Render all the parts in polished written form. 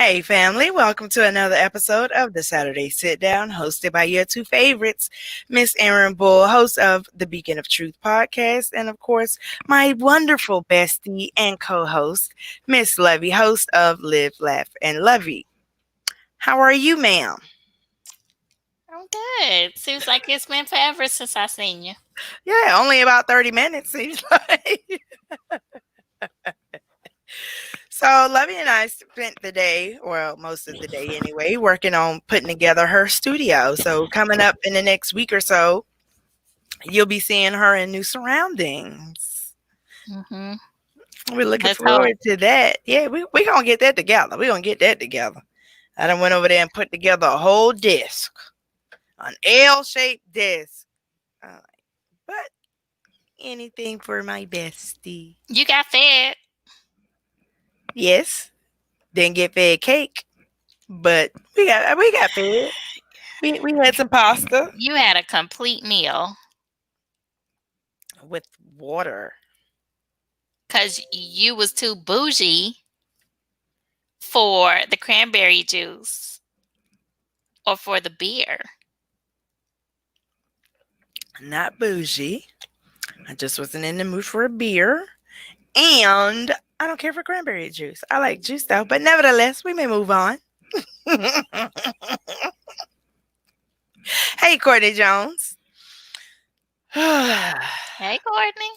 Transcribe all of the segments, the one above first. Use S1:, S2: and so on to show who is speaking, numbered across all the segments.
S1: Hey, family, welcome to another episode of the Saturday Sit Down, hosted by your two favorites, Miss Erin Bull, host of the Beacon of Truth podcast, and of course, my wonderful bestie and co host, Miss Lovey, host of Live, Laugh, and Lovey. How are you, ma'am?
S2: I'm good. Seems like it's been forever since I seen you.
S1: Yeah, only about 30 minutes, seems like. So, Lovey and I spent the day, well, most of the day anyway, working on putting together her studio. So, coming up in the next week or so, you'll be seeing her in new surroundings.
S2: Hmm.
S1: We're looking
S2: Let's hope.
S1: forward to that. Yeah, we going to get that together. We're going to get that together. I done went over there and put together a whole disc, an L-shaped disc. Uh, but anything for my bestie.
S2: You got fed.
S1: Yes, didn't get fed cake, but we got fed. We had some pasta
S2: You had a complete meal
S1: with water.
S2: because you was too bougie for the cranberry juice or for the beer.
S1: Not bougie. I just wasn't in the mood for a beer. And I don't care for cranberry juice. I like juice though, but nevertheless, we may move on. Hey, Courtney Jones. All
S2: Hey, Courtney.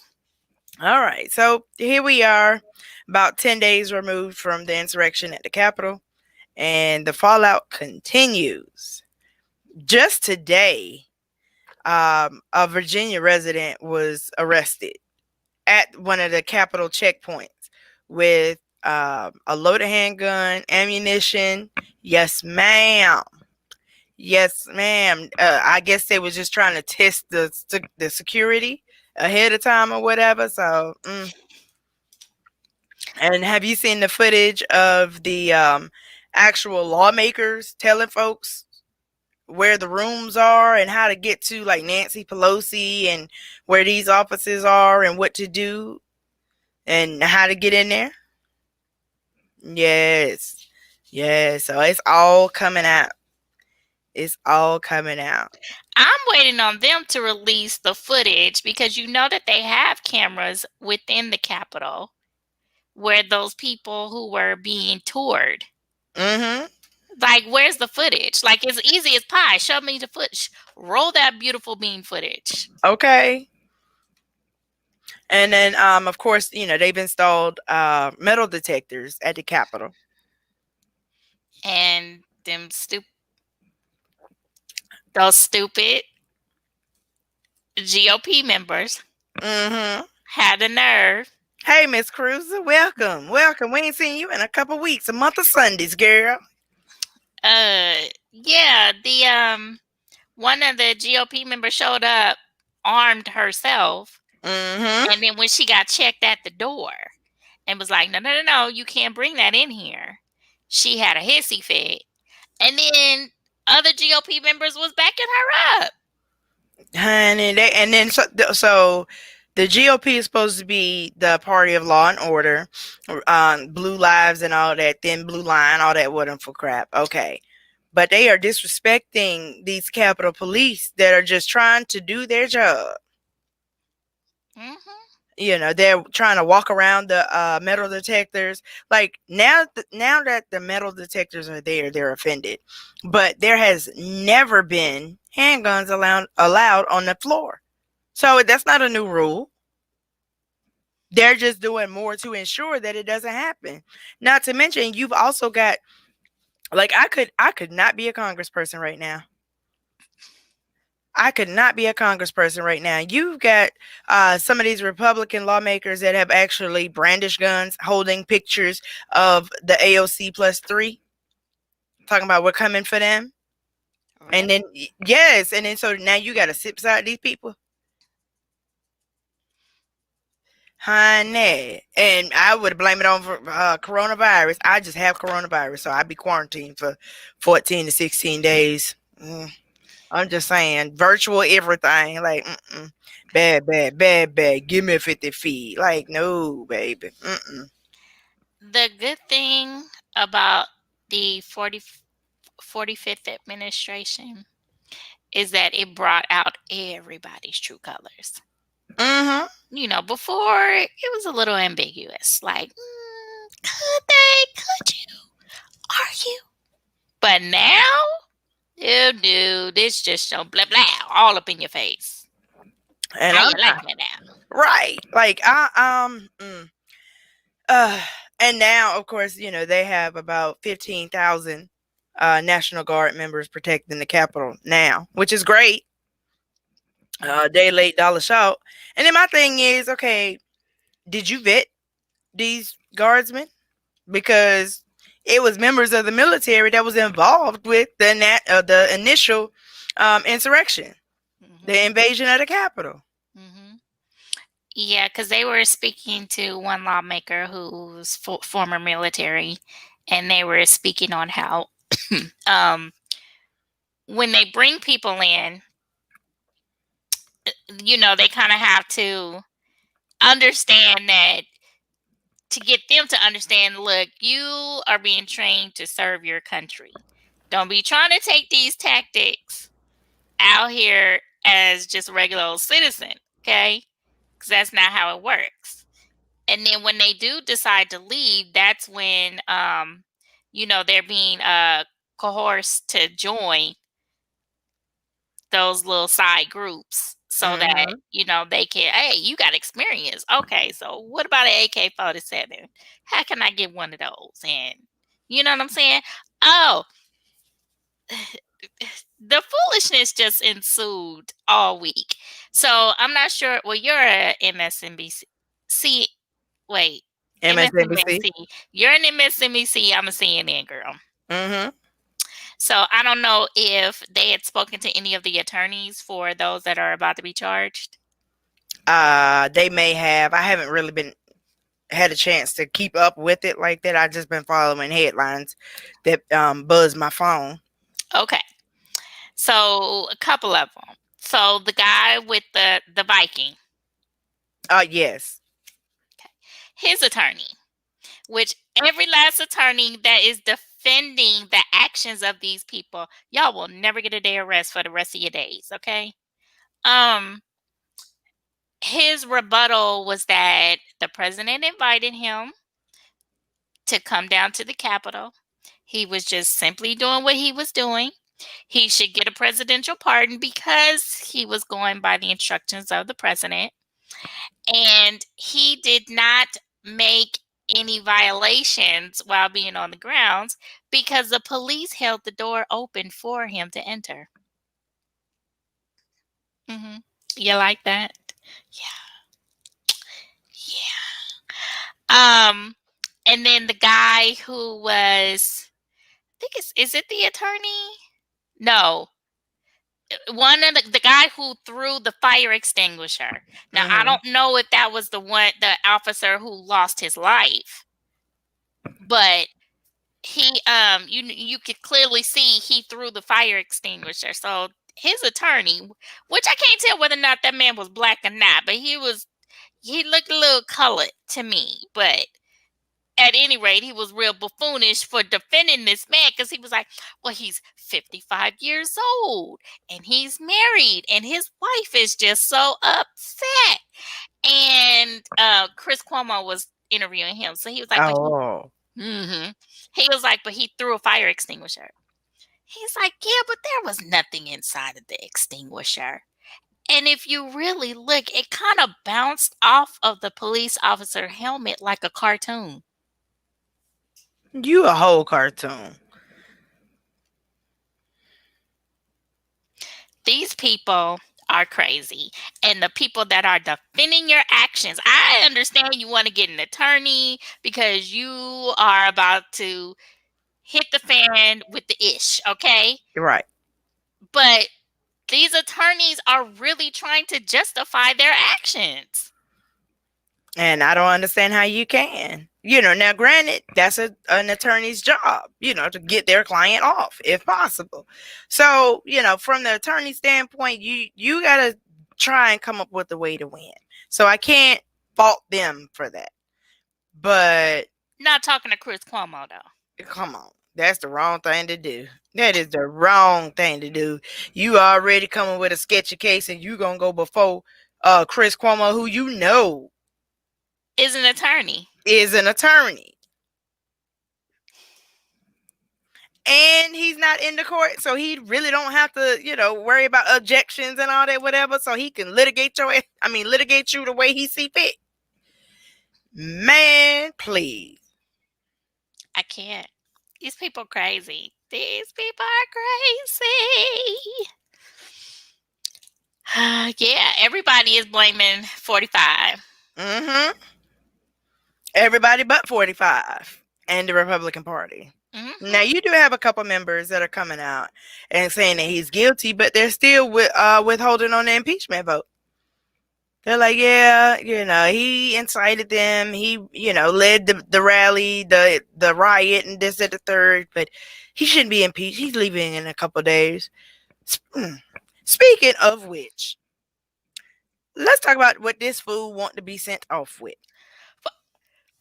S1: right, so here we are, about 10 days removed from the insurrection at the Capitol, and the fallout continues. Just today, a Virginia resident was arrested at one of the Capitol checkpoints with a loaded handgun, ammunition. Yes, ma'am. Yes, ma'am. I guess they was just trying to test the security ahead of time or whatever. So, and have you seen the footage of the actual lawmakers telling folks where the rooms are and how to get to like Nancy Pelosi and where these offices are and what to do and how to get in there? Yes. Yes. So it's all coming out. It's all coming out.
S2: I'm waiting on them to release the footage because you know that they have cameras within the Capitol where those people who were being toured.
S1: Mm-hmm.
S2: Like, where's the footage? Like, it's easy as pie. Show me the footage. Roll that beautiful bean footage.
S1: Okay. And then, of course, they've installed metal detectors at the Capitol.
S2: And those stupid GOP members
S1: Mm-hmm.
S2: had the nerve.
S1: Hey, Miss Cruiser, welcome, welcome. We ain't seen you in a couple weeks, a month of Sundays, girl.
S2: Yeah, the one of the GOP members showed up armed herself,
S1: Mm-hmm.
S2: and then when she got checked at the door and was like, no, you can't bring that in here. She had a hissy fit, and then other GOP members was backing her up.
S1: Honey, and then so the GOP is supposed to be the party of law and order, blue lives and all that, thin blue line, all that wonderful crap. Okay. But they are disrespecting these Capitol Police that are just trying to do their job.
S2: Hmm.
S1: They're trying to walk around the metal detectors. Like now that the metal detectors are there, they're offended. But there has never been handguns allowed on the floor. So that's not a new rule. They're just doing more to ensure that it doesn't happen. Not to mention, you've also got, like, I could not be a congressperson right now. I could not be a congressperson right now. You've got some of these Republican lawmakers that have actually brandished guns, holding pictures of the AOC plus 3, talking about we're coming for them. And then, yes, and then so now you got to sit beside these people. Honey, and I would blame it on for, coronavirus. I just have coronavirus, so I'd be quarantined for 14 to 16 days. I'm just saying, virtual everything. Like, bad, bad, bad, bad. Give me 50 feet. Like, no, baby.
S2: The good thing about the 45th administration is that it brought out everybody's true colors.
S1: Mm-hmm.
S2: Before it was a little ambiguous. Like, could they? Could you? Are you? But now, oh, dude, it's just so blah blah all up in your face.
S1: And
S2: How
S1: I'm
S2: you
S1: not
S2: liking it now?
S1: right. Like uh and now of course, they have about 15,000 National Guard members protecting the Capitol now, which is great. Day late, dollar short. And then my thing is, okay, did you vet these guardsmen? Because it was members of the military that was involved with the initial insurrection, the
S2: Mm-hmm.
S1: invasion of the Capitol.
S2: Mm-hmm. Yeah, because they were speaking to one lawmaker who's former military, and they were speaking on how um, when they bring people in, they kind of have to understand that to get them to understand, look, you are being trained to serve your country. Don't be trying to take these tactics out here as just a regular old citizen, okay? Because that's not how it works. And then when they do decide to leave, that's when they're being coerced to join those little side groups so that
S1: Mm-hmm.
S2: they can, hey, you got experience. Okay, so what about an AK-47? How can I get one of those? And you know what I'm saying? Oh, the foolishness just ensued all week. So I'm not sure. Well, you're a MSNBC. See, wait,
S1: MSNBC.
S2: MSNBC. You're an MSNBC. I'm a CNN girl.
S1: Mm-hmm.
S2: So I don't know if they had spoken to any of the attorneys for those that are about to be charged.
S1: They may have. I haven't really been had a chance to keep up with it like that. I just been following headlines that buzz my phone.
S2: Okay. So a couple of them. So the guy with the Viking,
S1: Yes.
S2: his attorney, which every last attorney that is defending the actions of these people, y'all will never get a day of rest for the rest of your days, okay? Um his rebuttal was that the president invited him to come down to the Capitol. He was just simply doing what he was doing. He should get a presidential pardon because he was going by the instructions of the president. And he did not make any violations while being on the grounds because the police held the door open for him to enter. Hmm. You like that? Yeah. Yeah. And then the guy who was, I think is it the attorney? No, one of the guy who threw the fire extinguisher. Now I
S1: Mm-hmm.
S2: don't know if that was the officer who lost his life, but he you could clearly see he threw the fire extinguisher. So his attorney, which I can't tell whether or not that man was black or not, but he looked a little colored to me, but at any rate, he was real buffoonish for defending this man because he was like, well, he's 55 years old and he's married and his wife is just so upset. And Chris Cuomo was interviewing him. So he was like,
S1: Oh.
S2: he was like, but he threw a fire extinguisher. He's like, yeah, but there was nothing inside of the extinguisher. And if you really look, it kind of bounced off of the police officer helmet like a cartoon.
S1: You a whole cartoon.
S2: These people are crazy. And the people that are defending your actions, I understand you want to get an attorney because you are about to hit the fan with the ish, okay?
S1: You're right.
S2: But these attorneys are really trying to justify their actions.
S1: And I don't understand how you can. Now granted, that's an attorney's job, to get their client off if possible. So, from the attorney standpoint, you gotta try and come up with a way to win. So I can't fault them for that. But
S2: Not talking to Chris Cuomo though.
S1: come on. That's the wrong thing to do. That is the wrong thing to do. You already coming with a sketchy case, and you gonna go before Chris Cuomo, who you know
S2: Is an attorney.
S1: is an attorney, and he's not in the court, so he really don't have to, worry about objections and all that, whatever. So he can litigate you the way he see fit. Man, please.
S2: I can't. These people crazy. These people are crazy. Yeah, everybody is blaming 45.
S1: Mm-hmm. Everybody but 45 and the Republican Party.
S2: Mm-hmm.
S1: Now you do have a couple members that are coming out and saying that he's guilty, but they're still withholding on the impeachment vote. They're like, yeah, he incited them. He, led the rally, the riot, and this at the third, but he shouldn't be impeached. He's leaving in a couple days. Speaking of which, let's talk about what this fool want to be sent off with.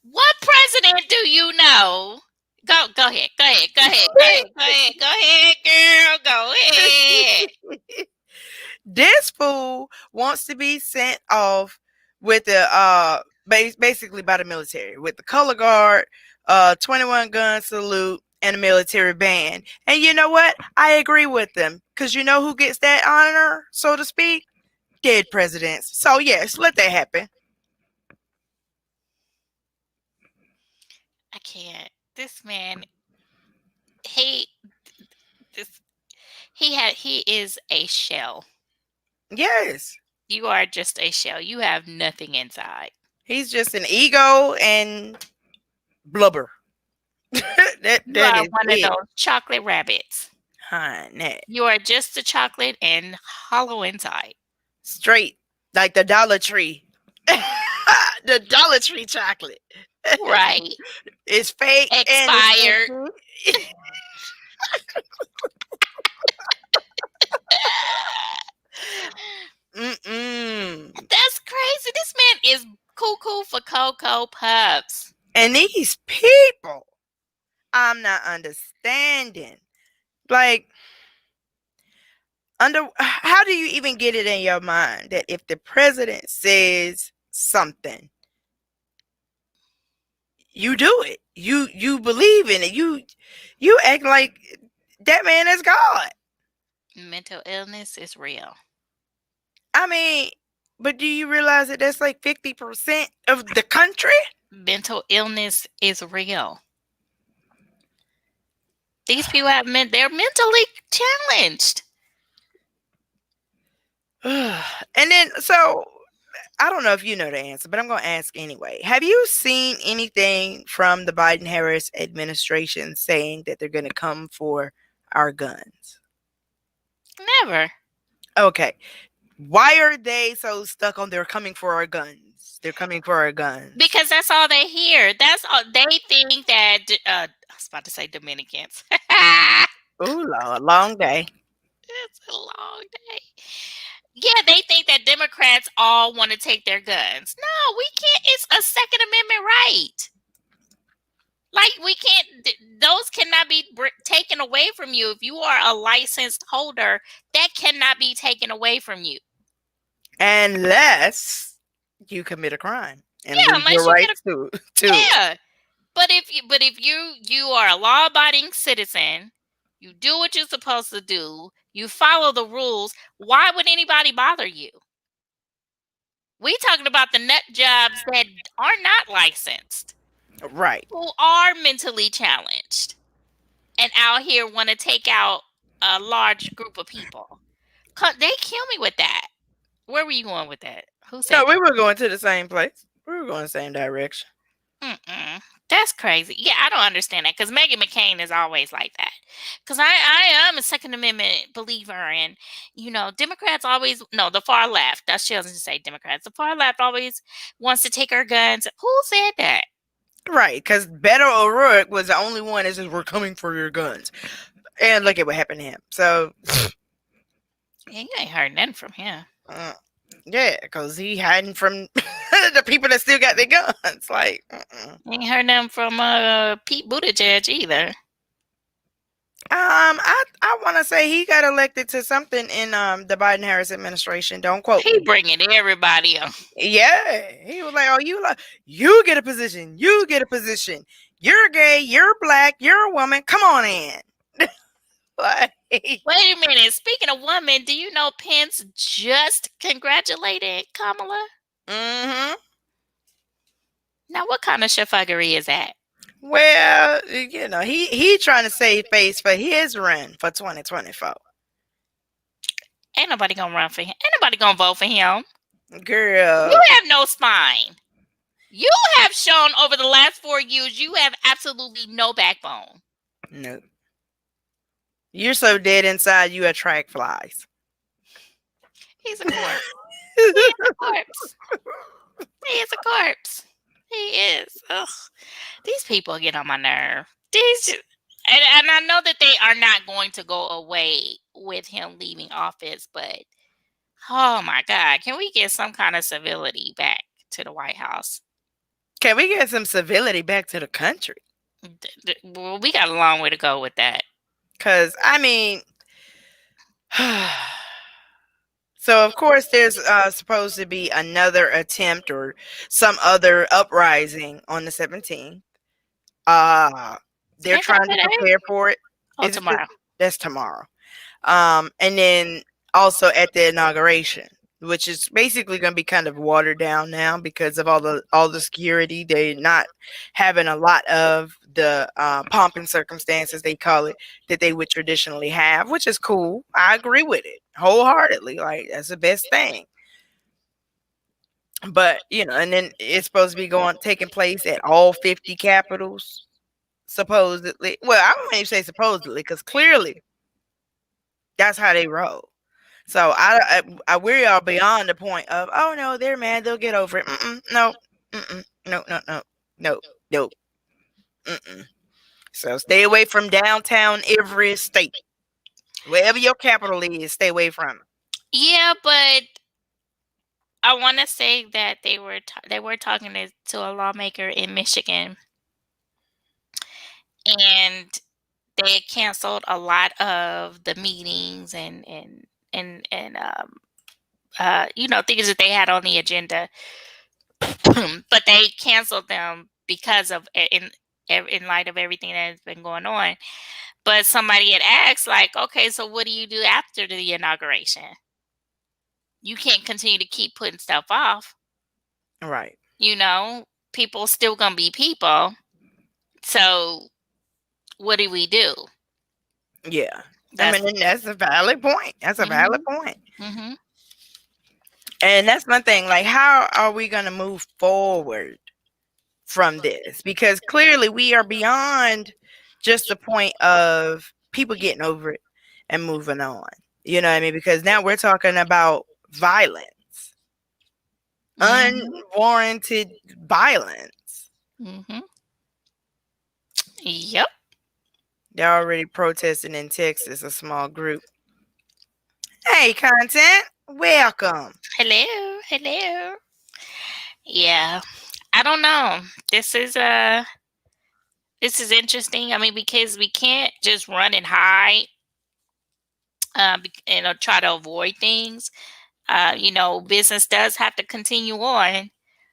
S2: What president do you know? Go ahead. Go ahead. Go ahead. Go ahead. Go ahead. Go ahead, girl. Go ahead.
S1: This fool wants to be sent off with the basically by the military with the color guard, 21 gun salute, and a military band. And you know what? I agree with them, because you know who gets that honor, so to speak? Dead presidents. So yes, let that happen.
S2: I can't. This man, he is a shell.
S1: Yes.
S2: You are just a shell. You have nothing inside.
S1: He's just an ego and blubber. that
S2: You are
S1: is
S2: one
S1: it.
S2: of those chocolate rabbits.
S1: Honey.
S2: You are just a chocolate and hollow inside.
S1: Straight like the Dollar Tree. The Dollar Tree chocolate.
S2: Right.
S1: It's fake.
S2: Expired.
S1: And
S2: That's crazy. This man is cuckoo for Cocoa Puffs.
S1: And these people, I'm not understanding. Like, how do you even get it in your mind that if the president says something, you do it? You believe in it. You act like that man is God.
S2: Mental illness is real.
S1: I mean, but do you realize that that's like 50% of the country?
S2: Mental illness is real. These people they're mentally challenged.
S1: And then, so I don't know if you know the answer, but I'm going to ask anyway. Have you seen anything from the Biden-Harris administration saying that they're going to come for our guns?
S2: Never.
S1: Okay. Why are they so stuck on they're coming for our guns? They're coming for our guns.
S2: Because that's all they hear. That's all they think that I was about to say Dominicans.
S1: Ooh, long day.
S2: It's a long day. Yeah, they think that Democrats all want to take their guns. No, we can't. It's a Second Amendment right. Like, we can't, those cannot be taken away from you. If you are a licensed holder, that cannot be taken away from you.
S1: Unless you commit a crime and lose your rights to.
S2: Yeah. But if you are a law-abiding citizen, you do what you're supposed to do, you follow the rules, why would anybody bother you? We talking about the nut jobs that are not licensed.
S1: Right.
S2: Who are mentally challenged and out here want to take out a large group of people. They kill me with that. Where were you going with that? Who said
S1: No, we were going to the same place. We were going the same direction.
S2: That's crazy. Yeah, I don't understand that, because Meghan McCain is always like that. Because I am a Second Amendment believer, and Democrats always the far left. She doesn't say Democrats. The far left always wants to take our guns. Who said that?
S1: Right, because Beto O'Rourke was the only one that says we're coming for your guns, and look at what happened to him. So,
S2: yeah, you ain't heard nothing from him.
S1: Yeah, because he hiding from the people that still got their guns. Like,
S2: ain't heard nothing from Pete Buttigieg either.
S1: I want to say he got elected to something in the Biden Harris administration. Don't quote
S2: He
S1: me.
S2: bringing everybody up.
S1: Yeah, he was like, "Oh, you get a position. You get a position. You're gay. You're black. You're a woman. Come on in." Like,
S2: Wait a minute. Speaking of women, do you know Pence just congratulated Kamala?
S1: mm-hmm.
S2: Now, what kind of shafuggery is that?
S1: Well, he trying to save face for his run for 2024.
S2: Ain't nobody gonna run for him. Ain't nobody gonna vote for him. You
S1: Girl,
S2: have no spine. You have shown over the last 4 years you have absolutely no backbone.
S1: no. You're so dead inside, you attract flies.
S2: He's a corpse. He is a corpse. He is a corpse. He is. Ugh. These people get on my nerve. And I know that they are not going to go away with him leaving office, but oh my God, can we get some kind of civility back to the White House?
S1: Can we get some civility back to the country?
S2: Well, we got a long way to go with that.
S1: Because, I mean, so of course there's supposed to be another attempt or some other uprising on the 17th. They're
S2: Ain't that
S1: trying to
S2: today?
S1: prepare for it.
S2: Oh,
S1: Is it
S2: tomorrow.
S1: that's tomorrow. And then also at the inauguration, which is basically going to be kind of watered down now because of all the security. They're not having a lot of the pomp and circumstances, they call it, that they would traditionally have, which is cool. I agree with it wholeheartedly. Like, that's the best thing. But and then it's supposed to be taking place at all 50 capitals, supposedly. Well, I don't even say supposedly because clearly that's how they roll. So we are beyond the point of, oh no, they're mad, they'll get over it. No, no, no, no, no, no. So stay away from downtown every state. Wherever your capital is, stay away from it.
S2: Yeah, but I want to say that they were talking to a lawmaker in Michigan, and they canceled a lot of the meetings and things that they had on the agenda, but they canceled them because of in light of everything that has been going on. But somebody had asked, like, okay, so what do you do after the inauguration? You can't continue to keep putting stuff off.
S1: Right.
S2: People still gonna be people. So what do we do?
S1: Yeah. I
S2: That's
S1: mean, and that's a valid point. That's a valid point.
S2: mm-hmm.
S1: And that's my thing. Like, how are we going to move forward from this? Because clearly we are beyond just the point of people getting over it and moving on. You know what I mean? Because now we're talking about violence, unwarranted violence.
S2: Mm-hmm. Yep.
S1: They're already protesting in Texas, a small group. Hey, content, welcome.
S2: Hello. Yeah. I don't know. This is interesting. I mean, because we can't just run and hide, and try to avoid things. Business does have to continue on,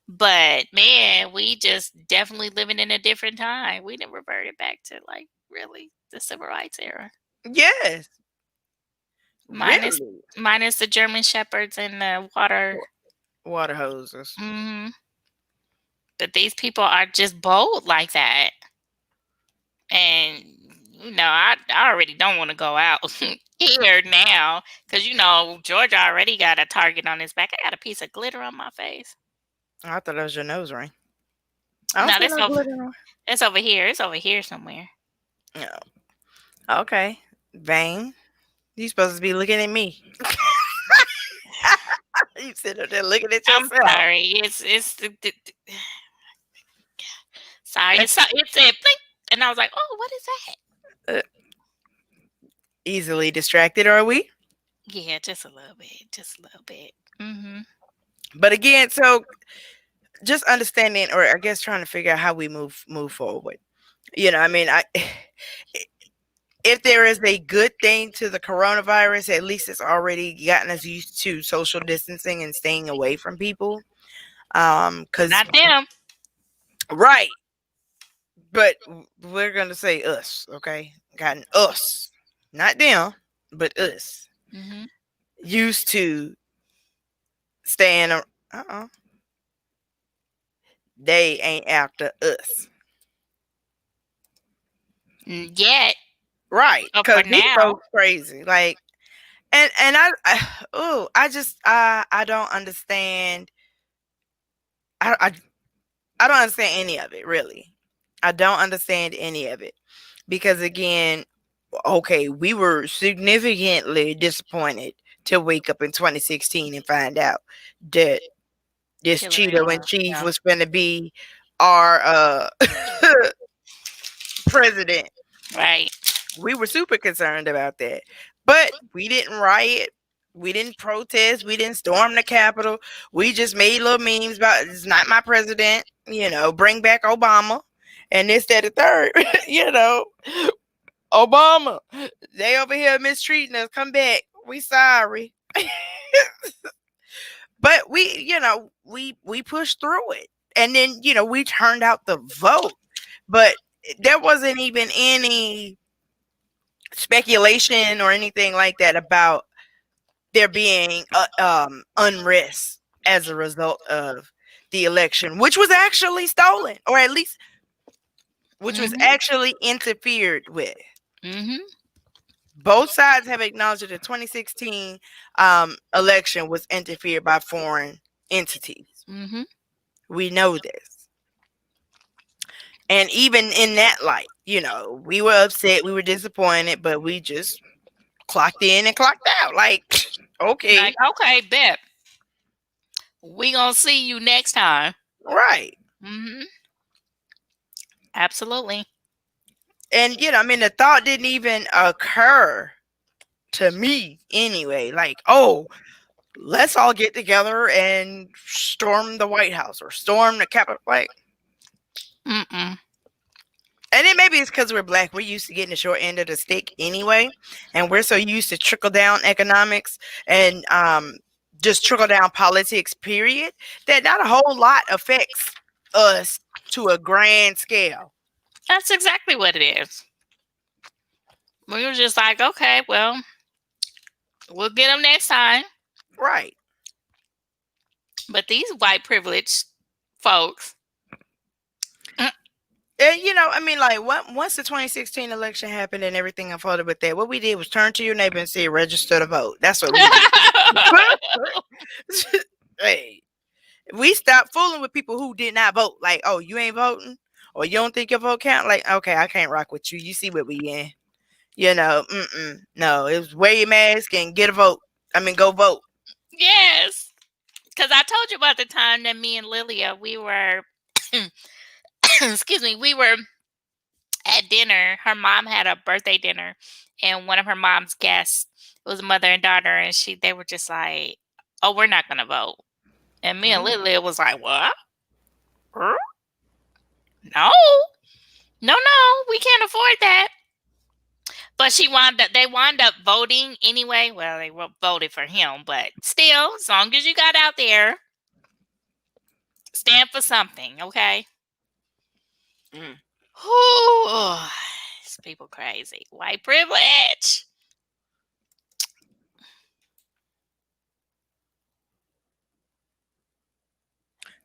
S2: but man, we just definitely living in a different time. We didn't revert it back to like really the civil rights era,
S1: Yes,
S2: minus
S1: really.
S2: minus the German shepherds and the water.
S1: Water hoses.
S2: hmm But these people are just bold like that, and I already don't want to go out here now because Georgia already got a target on his back. I got a piece of glitter on my face.
S1: I thought that was your nose ring. I don't
S2: No,
S1: see no glitter on.
S2: it's over here. It's over here somewhere.
S1: No. Okay. Vain. You supposed to be looking at me. You sit up there looking at
S2: I'm
S1: yourself.
S2: sorry. Sorry. It said blink, and I was like, oh, what is that?
S1: Easily distracted, are we?
S2: Yeah, just a little bit. Just a little bit. Mm-hmm.
S1: But again, so just understanding, or I guess trying to figure out how we move forward. I mean, if there is a good thing to the coronavirus, at least it's already gotten us used to social distancing and staying away from people. Because
S2: Not them.
S1: right, but we're gonna say us, okay? Gotten us, not them, but us,
S2: Hmm.
S1: used to staying. They ain't after us,
S2: Yet,
S1: right?
S2: but
S1: Because
S2: for
S1: these
S2: now,
S1: folks crazy, like, and oh, I don't understand. I, I I don't understand any of it, really. I don't understand any of it because, again, okay, we were significantly disappointed to wake up in 2016 and find out that this
S2: Hillary
S1: Cheeto in
S2: was,
S1: chief
S2: yeah.
S1: was going to be our president.
S2: Right.
S1: We were super concerned about that, but we didn't riot. We didn't protest. We didn't storm the Capitol. We just made little memes about it's not my president. Bring back Obama, and this, that, the third. you know, Obama. They over here mistreating us. Come back. We sorry. But we pushed through it, and then we turned out the vote, but there wasn't even any speculation or anything like that about there being unrest as a result of the election, which was actually stolen, or at least which was
S2: Hmm.
S1: actually interfered with.
S2: Hmm.
S1: Both sides have acknowledged that the 2016 election was interfered by foreign entities.
S2: Hmm.
S1: We know this. And even in that light, we were upset, we were disappointed, but we just clocked in and clocked out. Like,
S2: Like,
S1: okay,
S2: okay, bet. We gonna see you next time.
S1: right.
S2: Hmm. Absolutely.
S1: And, the thought didn't even occur to me anyway. Like, oh, let's all get together and storm the White House or storm the Capitol. Like,
S2: Mm-mm.
S1: and then maybe it's because we're black. We're used to getting the short end of the stick anyway, and we're so used to trickle down economics and just trickle down politics. Period. That not a whole lot affects us to a grand scale.
S2: That's exactly what it is. We were just like, okay, well, we'll get them next time.
S1: Right.
S2: But these white privileged folks, mm,
S1: And like once the 2016 election happened and everything unfolded with that, what we did was turn to your neighbor and say, register to vote. That's what we did. Hey, we stopped fooling with people who did not vote. Like, oh, you ain't voting, or you don't think your vote count. Like, okay, I can't rock with you. You see what we in. No, it was wear your mask and get a vote. I mean, go vote.
S2: yes, because I told you about the time that me and Lilia, we were, excuse me, we were at dinner. Her mom had a birthday dinner, and one of her mom's guests was a mother and daughter, and they were just like, "Oh, we're not gonna vote." And me and
S1: Mm.
S2: Lilia was like, "What? Huh? No, we can't afford that." But they wound up voting anyway. Well, they voted for him, but still, as long as you got out there, stand for something, okay?
S1: Mm.
S2: Whew, these people crazy. White privilege.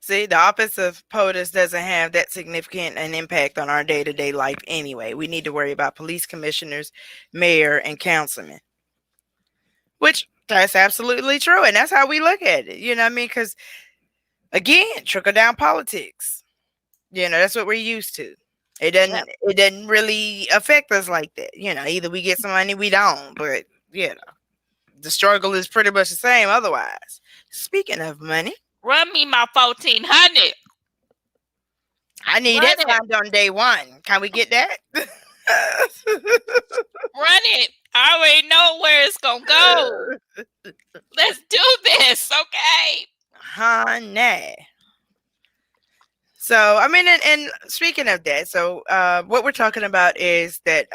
S1: See, the office of POTUS doesn't have that significant an impact on our day to day life anyway. We need to worry about police commissioners, mayor, and councilmen. Which that's absolutely true, and that's how we look at it. You know what I mean? Because again, trickle down politics. That's what we're used to. It
S2: Yep.
S1: doesn't. It doesn't really affect us like that. Either we get some money, we don't. But the struggle is pretty much the same. Otherwise, speaking of money,
S2: Run me my 1400.
S1: I need
S2: Run
S1: that
S2: it.
S1: signed on day one. Can we get that?
S2: Run it. I already know where it's gonna go. Let's do this, okay?
S1: Honey. So, I mean, and speaking of that, so what we're talking about is that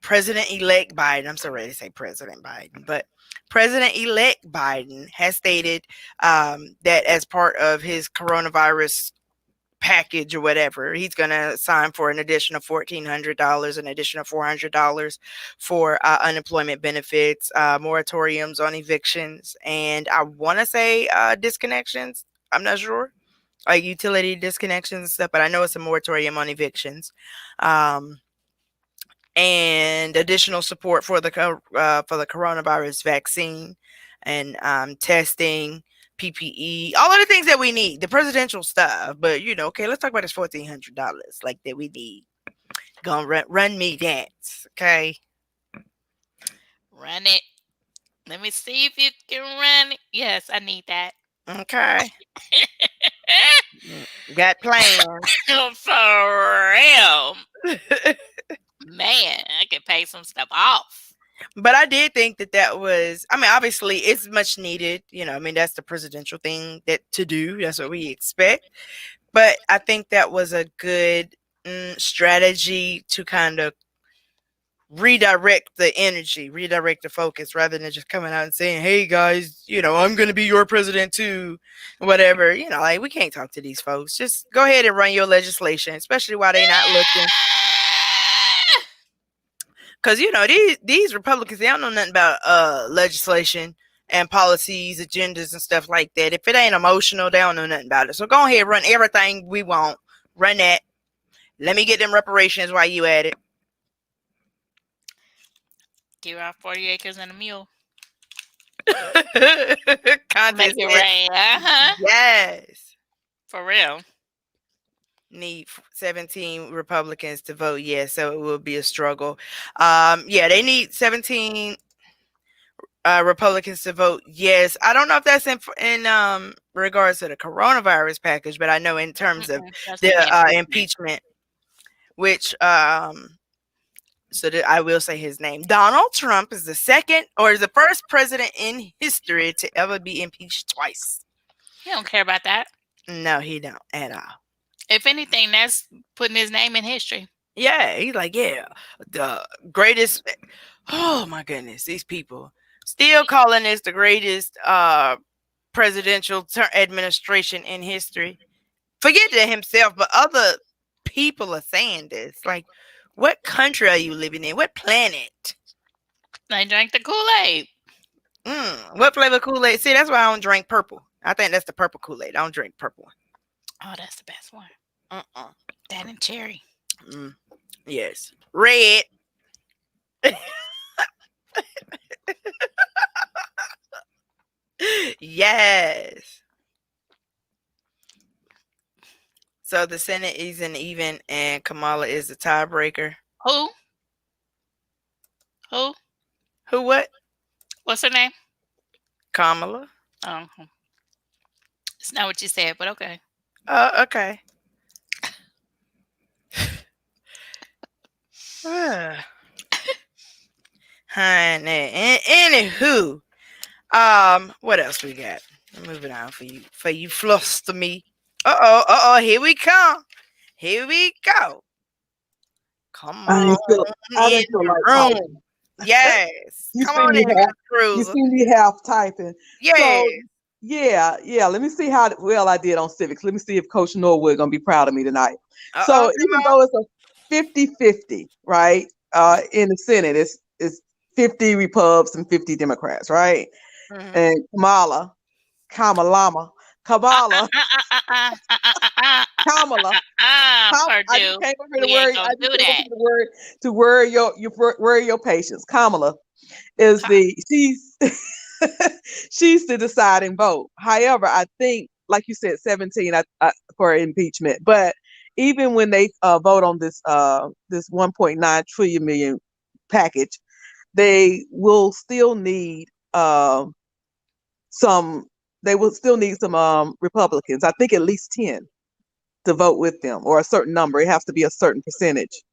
S1: President-elect Biden, I'm so ready to say President Biden, but President-elect Biden has stated that as part of his coronavirus package or whatever, he's going to sign for an additional $1,400, an additional $400 for unemployment benefits, moratoriums on evictions, and I want to say disconnections. I'm not sure, like utility disconnections and stuff, but I know it's a moratorium on evictions. And additional support for the coronavirus vaccine and testing, PPE, all of the things that we need, the presidential stuff. But okay, let's talk about this $1,400 like that we need. Gonna run me dance, okay?
S2: Run it. Let me see if you can run it. Yes, I need that.
S1: Okay. Got plans.
S2: For real. Man, I could pay some stuff off.
S1: But I did think that was, I mean, obviously it's much needed. I mean, that's the presidential thing to do. That's what we expect. But I think that was a good strategy to kind of redirect the energy, redirect the focus, rather than just coming out and saying, hey guys, I'm going to be your president too, whatever. Like, we can't talk to these folks. Just go ahead and run your legislation, especially while they're not looking. Because these Republicans, they don't know nothing about legislation and policies, agendas and stuff like that. If it ain't emotional, they don't know nothing about it. So go ahead, run everything we want. Run that. Let me get them reparations while you at it.
S2: Give out 40 acres and a mule.
S1: Contest.
S2: Make it rain.
S1: Yes.
S2: For real.
S1: Need 17 Republicans to vote yes, so it will be a struggle. Yeah, they need 17 Republicans to vote yes. I don't know if that's in regards to the coronavirus package, but I know in terms of the impeachment, which so that I will say his name. Donald Trump is the first president in history to ever be impeached twice.
S2: He don't care about that.
S1: No, he don't at all.
S2: If anything, that's putting his name in history.
S1: Yeah, he's like, yeah, the greatest. Oh my goodness, these people still calling this the greatest presidential administration in history. Forget it himself, but other people are saying this. Like, what country are you living in? What planet?
S2: They drank the Kool-Aid.
S1: What flavor Kool-Aid? See, that's why I don't drink purple. I think that's the purple Kool-Aid. I don't drink purple one.
S2: Oh, that's the best one. That and cherry.
S1: Yes. Red. Yes. So the Senate isn't even, and Kamala is the tiebreaker.
S2: Who?
S1: Who what?
S2: What's her name?
S1: Kamala.
S2: Oh. It's not what you said, but okay.
S1: Okay. Honey. Anywho, what else we got? Moving on for you fluster me. Here we come. Here we go. Come on in the room. Yes. Come on in, Cruiser.
S3: You see me half typing.
S1: Yeah.
S3: So, yeah. Let me see how well I did on civics. Let me see if Coach Norwood gonna be proud of me tonight. So even though it's a 50-50, right? In the Senate, it's 50 Republicans and 50 Democrats, right? Mm-hmm. And Kamala. Kamala. I just came up with the word your patience. Kamala is she's the deciding vote. However, I think, like you said, 17 for impeachment. But even when they vote on this 1.9 trillion package, they will still need some. They will still need some Republicans. I think at least 10 to vote with them, or a certain number. It has to be a certain percentage.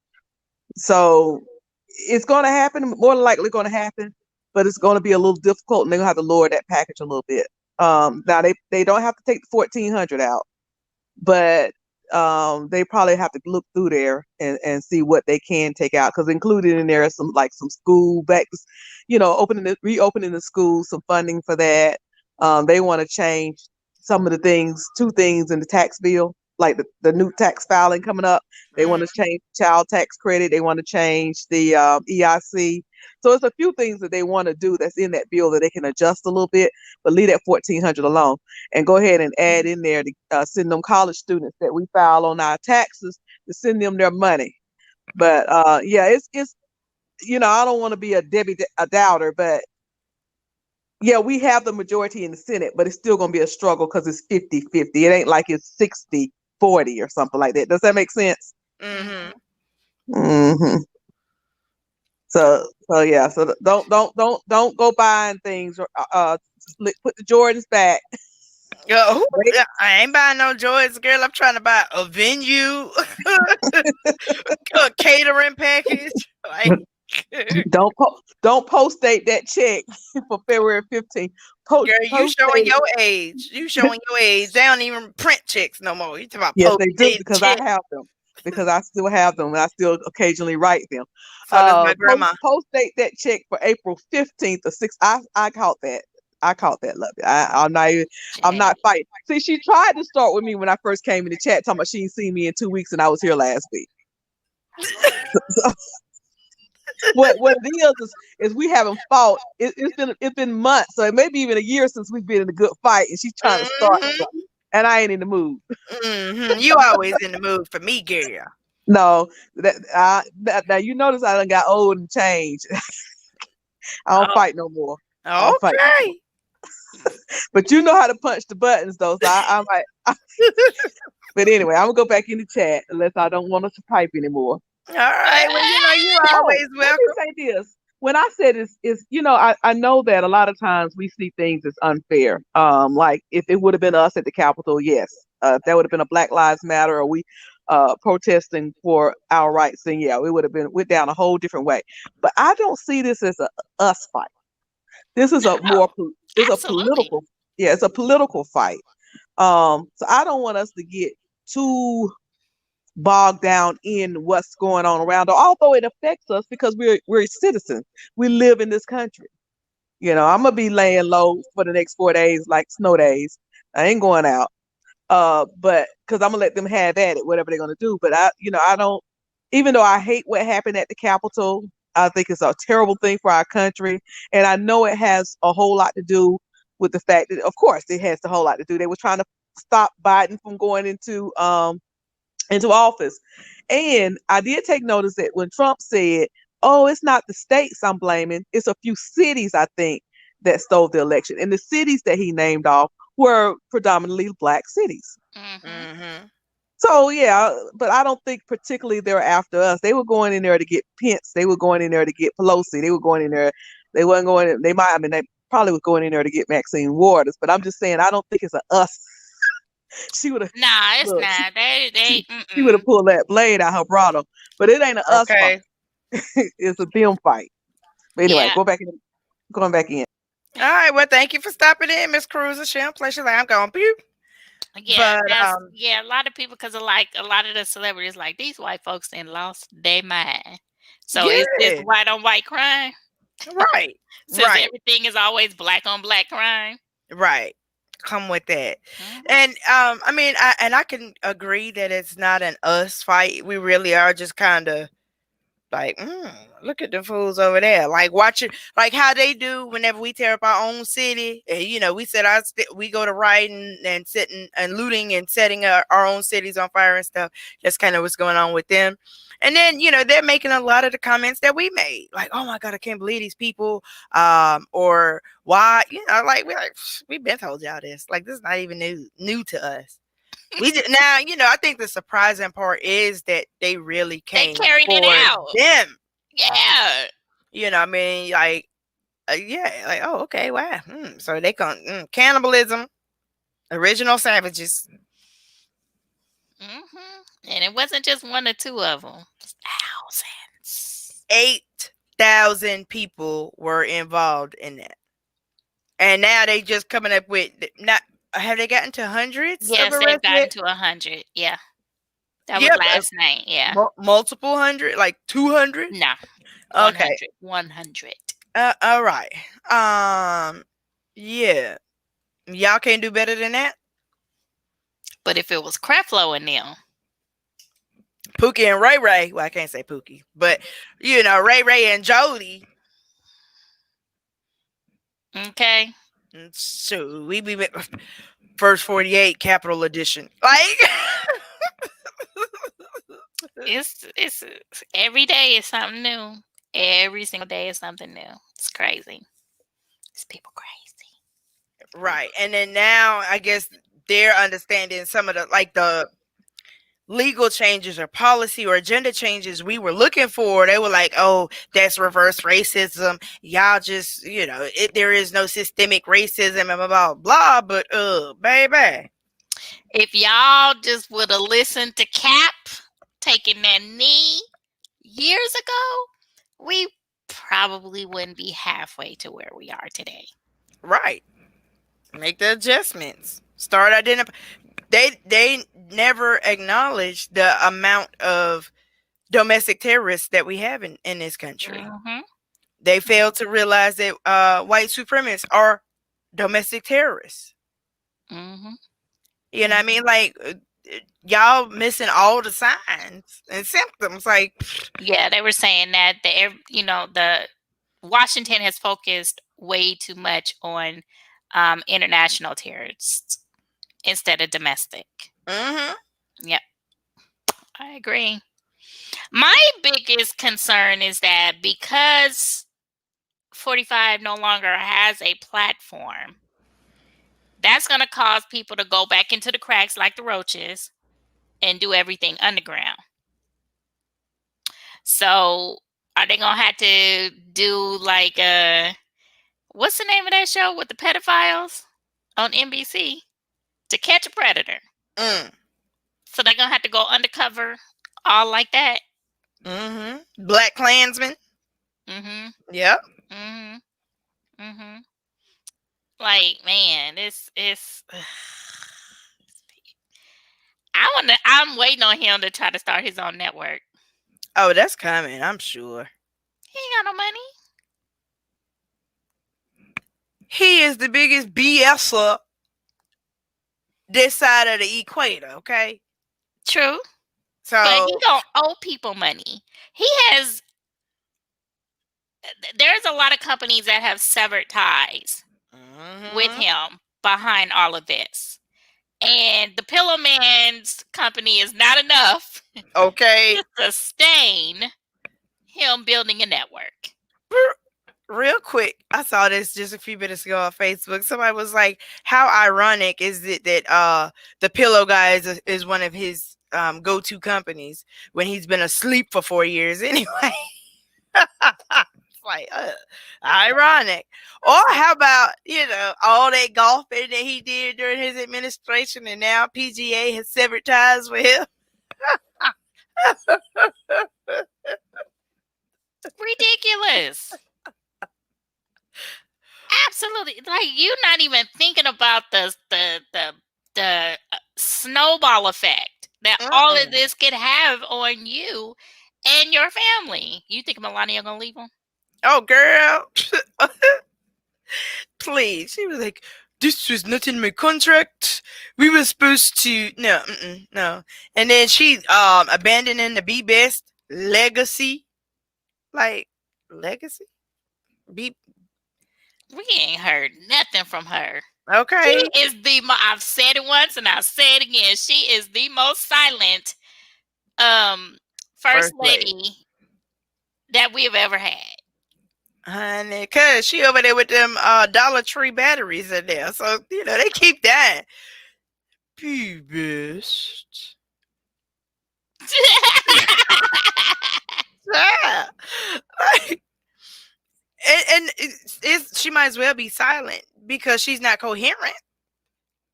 S3: So it's going to happen. More than likely going to happen, but it's going to be a little difficult, and they're going to have to lower that package a little bit. Now they don't have to take the 1,400 out, but they probably have to look through there and see what they can take out, because included in there is some school back, reopening the schools, some funding for that. They want to change some of the things, two things in the tax bill, like the new tax filing coming up. They want to change child tax credit. They want to change the EIC. So it's a few things that they want to do that's in that bill that they can adjust a little bit, but leave that 1,400 alone, and go ahead and add in there to send them college students that we file on our taxes, to send them their money. But yeah, it's I don't want to be a doubter, but yeah, we have the majority in the Senate, but it's still going to be a struggle because it's 50-50. It ain't like it's 60-40 or something like that. Does that make sense?
S1: Mm-hmm.
S3: Mm-hmm. So yeah. So don't go buying things. Put the Jordans back.
S1: Yo, I ain't buying no Jordans, girl. I'm trying to buy a venue, a catering package. Like,
S3: don't post date that check for February 15th.
S1: girl, you showing your age. You showing your age. They don't even print checks no more. You talking about
S3: yes, they do, because
S1: check.
S3: I have them. Because I still have them, and I still occasionally write them.
S1: So does my grandma.
S3: Post date that check for April 15th or 6th. I caught that. I caught that, love it. I'm not fighting. See, she tried to start with me when I first came in the chat, talking about she ain't seen me in 2 weeks, and I was here last week. What it is we haven't fought. It's been months, so it may be even a year since we've been in a good fight, and she's trying to start something, and I ain't in the mood.
S1: You always in the mood for me, girl.
S3: No, now you notice I done got old and changed. I don't fight no more.
S1: Okay.
S3: But you know how to punch the buttons, though. So I'm like, but anyway, I'm gonna go back in the chat unless I don't want us to type anymore.
S1: All right. Well, you always welcome.
S3: Let me say this. When I said is I know that a lot of times we see things as unfair. Like if it would have been us at the Capitol, yes. If that would have been a Black Lives Matter, or we protesting for our rights, then yeah, we would have went down a whole different way. But I don't see this as a us fight. This is it's a political fight. So I don't want us to get too bogged down in what's going on around, although it affects us because we're citizens. We live in this country. I'm gonna be laying low for the next 4 days, like snow days. I ain't going out. But because I'm gonna let them have at it, whatever they're gonna do. But I don't. Even though I hate what happened at the Capitol, I think it's a terrible thing for our country, and I know it has a whole lot to do with the fact that, of course, it has a whole lot to do. They were trying to stop Biden from going into office. And I did take notice that when Trump said, "Oh, it's not the states I'm blaming, it's a few cities, I think, that stole the election." And the cities that he named off were predominantly Black cities.
S2: Mm-hmm.
S3: So yeah, but I don't think particularly they were after us. They were going in there to get Pence. They were going in there to get Pelosi. They were going in there. They wasn't going. They probably was going in there to get Maxine Waters. But I'm just saying, I don't think it's a us. She would have.
S2: Nah, it's not.
S3: She would have pulled that blade out her bridle. But it ain't a us fight. It's a them fight. But anyway, going back in.
S1: All right. Well, thank you for stopping in, Miss Cruiser. Sham pleasure. I'm going. Pew.
S2: Yeah, a lot of people, because a lot of the celebrities, like, these white folks then lost their mind. So it's this white on white crime,
S1: right?
S2: Since everything is always black on black crime,
S1: right? Come with that. And I mean, I can agree that it's not an us fight. We really are just kind of like, look at the fools over there. Like, watch it, like how they do whenever we tear up our own city. And, we set we go to rioting and sitting and looting and setting our own cities on fire and stuff. That's kind of what's going on with them. And then, they're making a lot of the comments that we made. Like, oh my God, I can't believe these people. Or why, we've been told y'all this. Like, this is not even new to us. Now, I think the surprising part is that they really came.
S2: They carried it out.
S1: Them.
S2: Yeah.
S1: I mean, like, oh, okay, wow. So they cannibalism, original savages.
S2: And it wasn't just one or two of them. Thousands.
S1: 8,000 people were involved in that. And now they just coming up with have they gotten to hundreds?
S2: Yes, they've gotten to 100. Yeah. That was
S1: Yeah,
S2: last night. Yeah.
S1: multiple hundred, like 200.
S2: No.
S1: Okay.
S2: 100. 100.
S1: All right. Yeah. Y'all can't do better than that.
S2: But if it was Creflo and them,
S1: Pookie and Ray Ray. Well, I can't say Pookie, but Ray Ray and Jody.
S2: okay.
S1: So we be first 48 Capital Edition. Like
S2: It's every day is something new. Every single day is something new. It's crazy. It's people crazy.
S1: right. And then now I guess they're understanding some of the legal changes or policy or agenda changes we were looking for. They were like, oh, that's reverse racism. Y'all just, there is no systemic racism and blah, blah, blah. But, baby.
S2: If y'all just would have listened to Cap taking that knee years ago, we probably wouldn't be halfway to where we are today.
S1: Right. Make the adjustments. Start identifying. They never acknowledged the amount of domestic terrorists that we have in this country.
S2: Mm-hmm.
S1: They failed to realize that white supremacists are domestic terrorists.
S2: Mm-hmm.
S1: You know what I mean? Like, y'all missing all the signs and symptoms. Like,
S2: yeah, they were saying that the Washington has focused way too much on international terrorists instead of domestic.
S1: mm-hmm.
S2: Yep, I agree. My biggest concern is that because 45 no longer has a platform, that's going to cause people to go back into the cracks like the roaches and do everything underground. So are they going to have to do like what's the name of that show with the pedophiles on NBC? To Catch a Predator. So they're going to have to go undercover all like that.
S1: Mm-hmm. Black Klansman.
S2: Mm-hmm.
S1: Yep.
S2: Mm-hmm. Mm-hmm. Like, man, it's I'm waiting on him to try to start his own network.
S1: Oh, that's coming, I'm sure.
S2: He ain't got no money.
S1: He is the biggest BSer this side of the equator, okay?
S2: True.
S1: So,
S2: but he don't owe people money. There's a lot of companies that have severed ties with him behind all of this. And the Pillow Man's company is not enough
S1: okay.
S2: to sustain him building a network.
S1: Real quick, I saw this just a few minutes ago on Facebook. Somebody was like, how ironic is it that the Pillow Guy is one of his go-to companies when he's been asleep for 4 years anyway. It's like ironic. Or how about all that golfing that he did during his administration, and now PGA has severed ties with him.
S2: Ridiculous. Absolutely. Like, you're not even thinking about the snowball effect that all of this could have on you and your family. You think Melania gonna leave him?
S1: Oh, girl. Please. She was like, this was not in my contract. We were supposed to no. And then she abandoning the Be Best legacy. Like, legacy?
S2: We ain't heard nothing from her.
S1: Okay.
S2: She is I've said it once and I'll say it again. She is the most silent first lady that we have ever had.
S1: Honey, cause she over there with them Dollar Tree batteries in there. So, they keep that. Be best. Yeah. Like, and she might as well be silent because she's not coherent.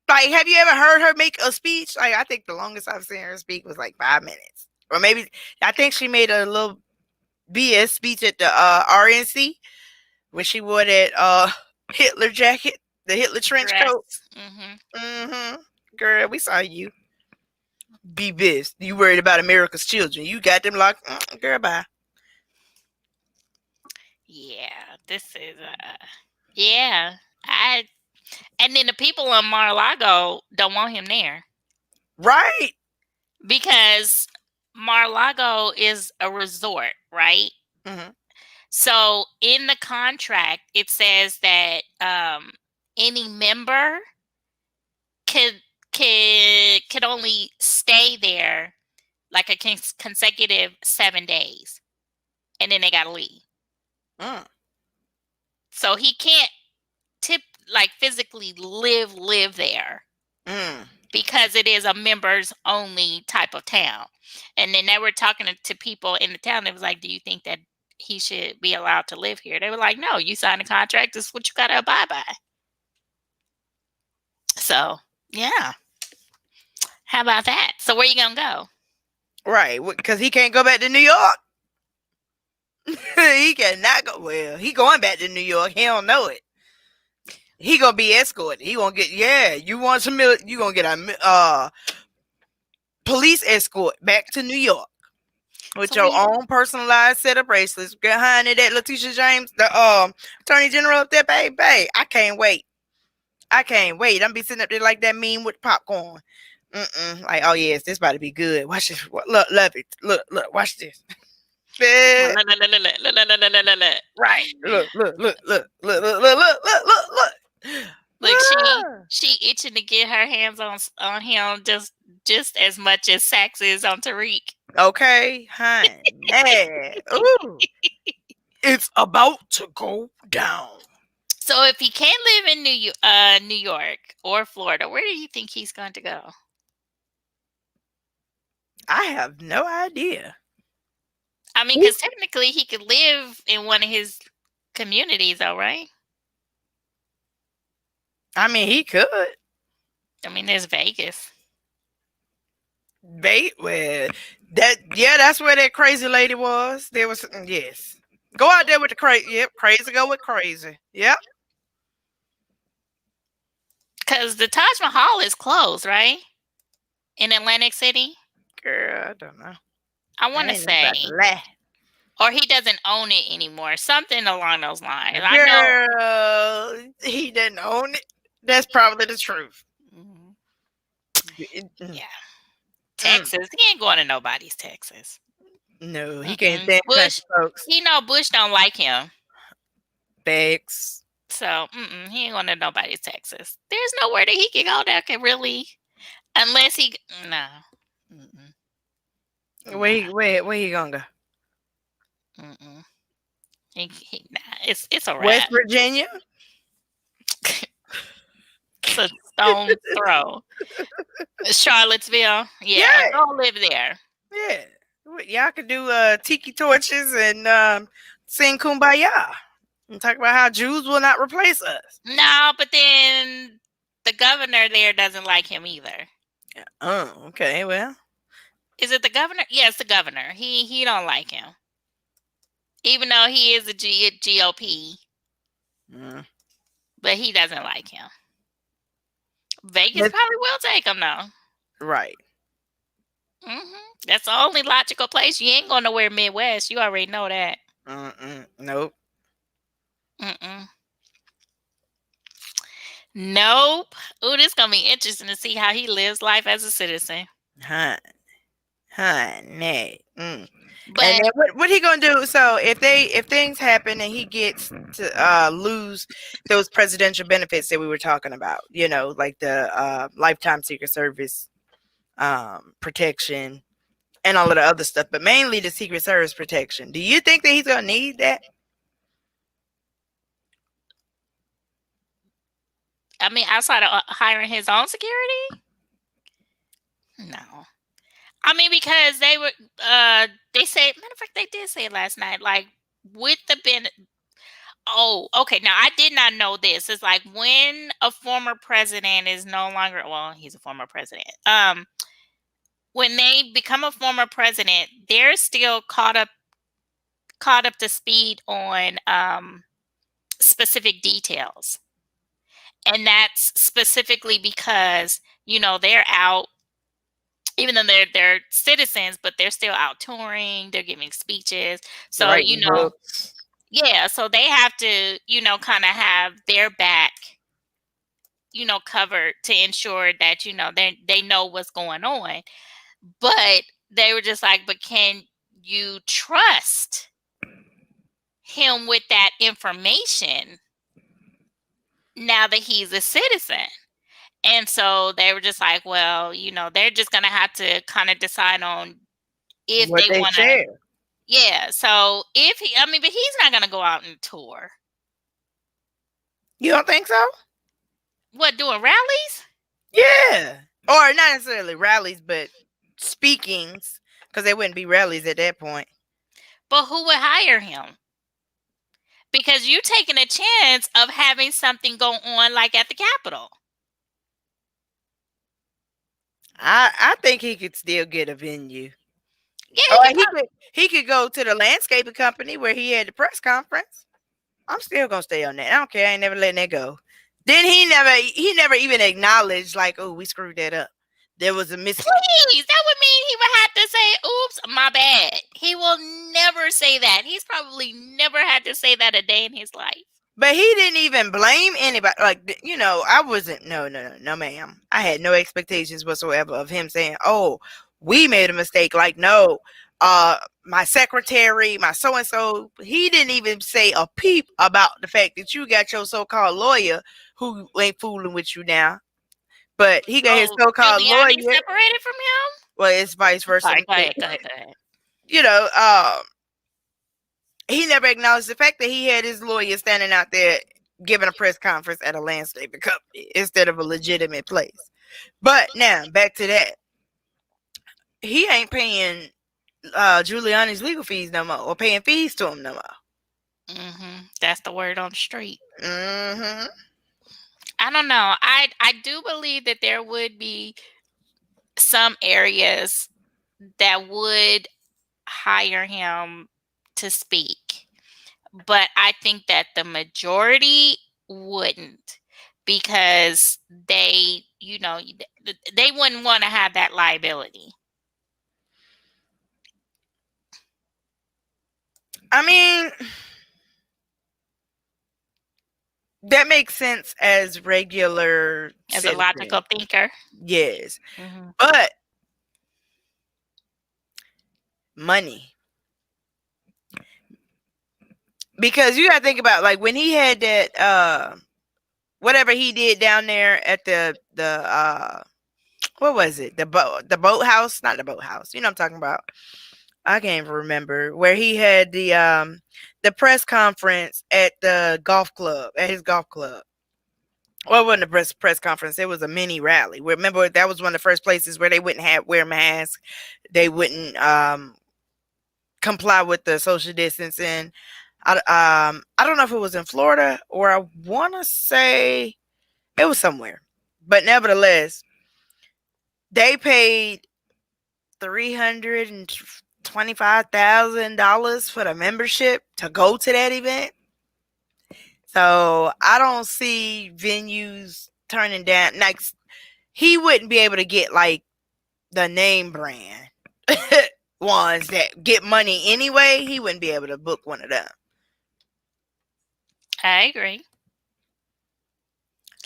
S1: Like, have you ever heard her make a speech? Like, I think the longest I've seen her speak was like 5 minutes, or maybe I think she made a little BS speech at the RNC when she wore that Hitler jacket, the Hitler trench coat. Girl, we saw you. be pissed. You worried about America's children. You got them locked. Girl, bye.
S2: Yeah, this is yeah. I and then the people on MarALago don't want him there
S1: Right.
S2: because MarALago is a resort, right?
S1: Mm-hmm.
S2: So in the contract, it says that any member could could only stay there like a consecutive 7 days, and then they gotta leave.
S1: Mm.
S2: So he can't physically live there
S1: Mm.
S2: because it is a members only type of town. And then they were talking to people in the town. It was like, do you think that he should be allowed to live here? They were like, no, you signed a contract. This is what you got to abide by. So, yeah. How about that? So where you going to go?
S1: Right. Because he can't go back to New York. He cannot go. Well, he going back to New York. He don't know it. He gonna be escorted. He gonna get, yeah. You want some? You gonna get a police escort back to New York with
S2: So
S1: your own personalized set of bracelets. Behind it, that Letitia James, the Attorney General up there, babe. I can't wait. I'm be sitting up there like that meme with popcorn. Like, oh yes, this about to be good. Watch this. Look, love it. Look, watch this. Right. Look.
S2: Look, she itching to get her hands on him just as much as Sax is on Tariq.
S1: Okay, honey. Ooh. It's about to go down.
S2: So if he can't live in New York or Florida, where do you think he's going to go?
S1: I have no idea.
S2: I mean, because technically he could live in one of his communities, all right?
S1: I mean, he could.
S2: I mean, there's Vegas.
S1: Well, that's where that crazy lady was. There was, yes. Go out there with the crazy. Yep, crazy. Go with crazy. Yep.
S2: Because the Taj Mahal is closed, right? In Atlantic City?
S1: Girl, I don't know.
S2: I want to say. Or he doesn't own it anymore. Something along those lines.
S1: Girl, I know he didn't own it. That's probably the truth.
S2: Mm-hmm. Yeah. Texas. He ain't going to nobody's Texas.
S1: No, he can't stand
S2: Bush,
S1: folks.
S2: He know Bush don't like him.
S1: Bags.
S2: So, he ain't going to nobody's Texas. There's nowhere that he can go that can really, unless he, no.
S1: Where he gonna go?
S2: It's a wrap.
S1: West Virginia.
S2: It's a stone throw. Charlottesville. Yeah, go live there.
S1: Yeah. Y'all could do tiki torches and sing Kumbaya and talk about how Jews will not replace us.
S2: No, but then the governor there doesn't like him either.
S1: Oh, okay. Well,
S2: is it the governor? Yes, the governor. He don't like him, even though he is a GOP. But he doesn't like him. Vegas probably will take him though.
S1: Right.
S2: That's the only logical place. You ain't going nowhere Midwest. You already know that.
S1: Nope.
S2: Nope. Ooh, this gonna be interesting to see how he lives life as a citizen.
S1: Honey. But and then what he gonna do? So if things happen and he gets to lose those presidential benefits that we were talking about, like the lifetime Secret Service protection and all of the other stuff, but mainly the Secret Service protection. Do you think that he's gonna need that?
S2: I mean, outside of hiring his own security? No. I mean, because they said, matter of fact, they did say it last night, like with the oh, okay. Now I did not know this. It's like when a former president is no longer, well, he's a former president. When they become a former president, they're still caught up to speed on specific details. And that's specifically because, they're out even though they're citizens, but they're still out touring, they're giving speeches. So,
S1: Writing books.
S2: yeah, so they have to, kind of have their back, covered to ensure that, they know what's going on. But they were just like, but can you trust him with that information now that he's a citizen? And so they were just like, well, they're just going to have to kind of decide on if
S1: What
S2: they
S1: they
S2: want to.
S1: share.
S2: Yeah. So but he's not going to go out and tour.
S1: You don't think so?
S2: What, doing rallies?
S1: Yeah. Or not necessarily rallies, but speakings, because they wouldn't be rallies at that point.
S2: But who would hire him? Because you're taking a chance of having something go on like at the Capitol.
S1: I think he could still get a venue.
S2: Yeah,
S1: he could go to the landscaping company where he had the press conference. I'm still gonna stay on that. I don't care. I ain't never letting that go. Then he never even acknowledged like, oh, we screwed that up. There was a mistake.
S2: Please, that would mean he would have to say, oops, my bad. He will never say that. He's probably never had to say that a day in his life.
S1: But he didn't even blame anybody. Like, I wasn't, no, ma'am. I had no expectations whatsoever of him saying, oh, we made a mistake. Like, no, my secretary, my so-and-so, he didn't even say a peep about the fact that you got your so-called lawyer who ain't fooling with you now. But he got his so-called lawyer.
S2: Separated from him?
S1: Well, it's vice versa.
S2: Go ahead.
S1: He never acknowledged the fact that he had his lawyer standing out there giving a press conference at a landscaping company instead of a legitimate place. But now, back to that. He ain't paying Giuliani's legal fees no more, or paying fees to him no more.
S2: Mm-hmm. That's the word on the street.
S1: Mm-hmm.
S2: I don't know. I do believe that there would be some areas that would hire him to speak, but I think that the majority wouldn't, because they wouldn't want to have that liability.
S1: I mean, that makes sense as regular
S2: as a logical thinker.
S1: Yes. Mm-hmm. But money. Because you got to think about, like, when he had that whatever he did down there at the what was it? The boathouse, not the boathouse. You know what I'm talking about? I can't even remember, where he had the press conference at the golf club, at his golf club. Well, it wasn't a press conference. It was a mini rally. Remember, that was one of the first places where they wouldn't wear masks. They wouldn't comply with the social distancing. I don't know if it was in Florida, or I want to say it was somewhere. But nevertheless, they paid $325,000 for the membership to go to that event. So I don't see venues turning down. Like, he wouldn't be able to get like the name brand ones that get money anyway. He wouldn't be able to book one of them.
S2: I agree.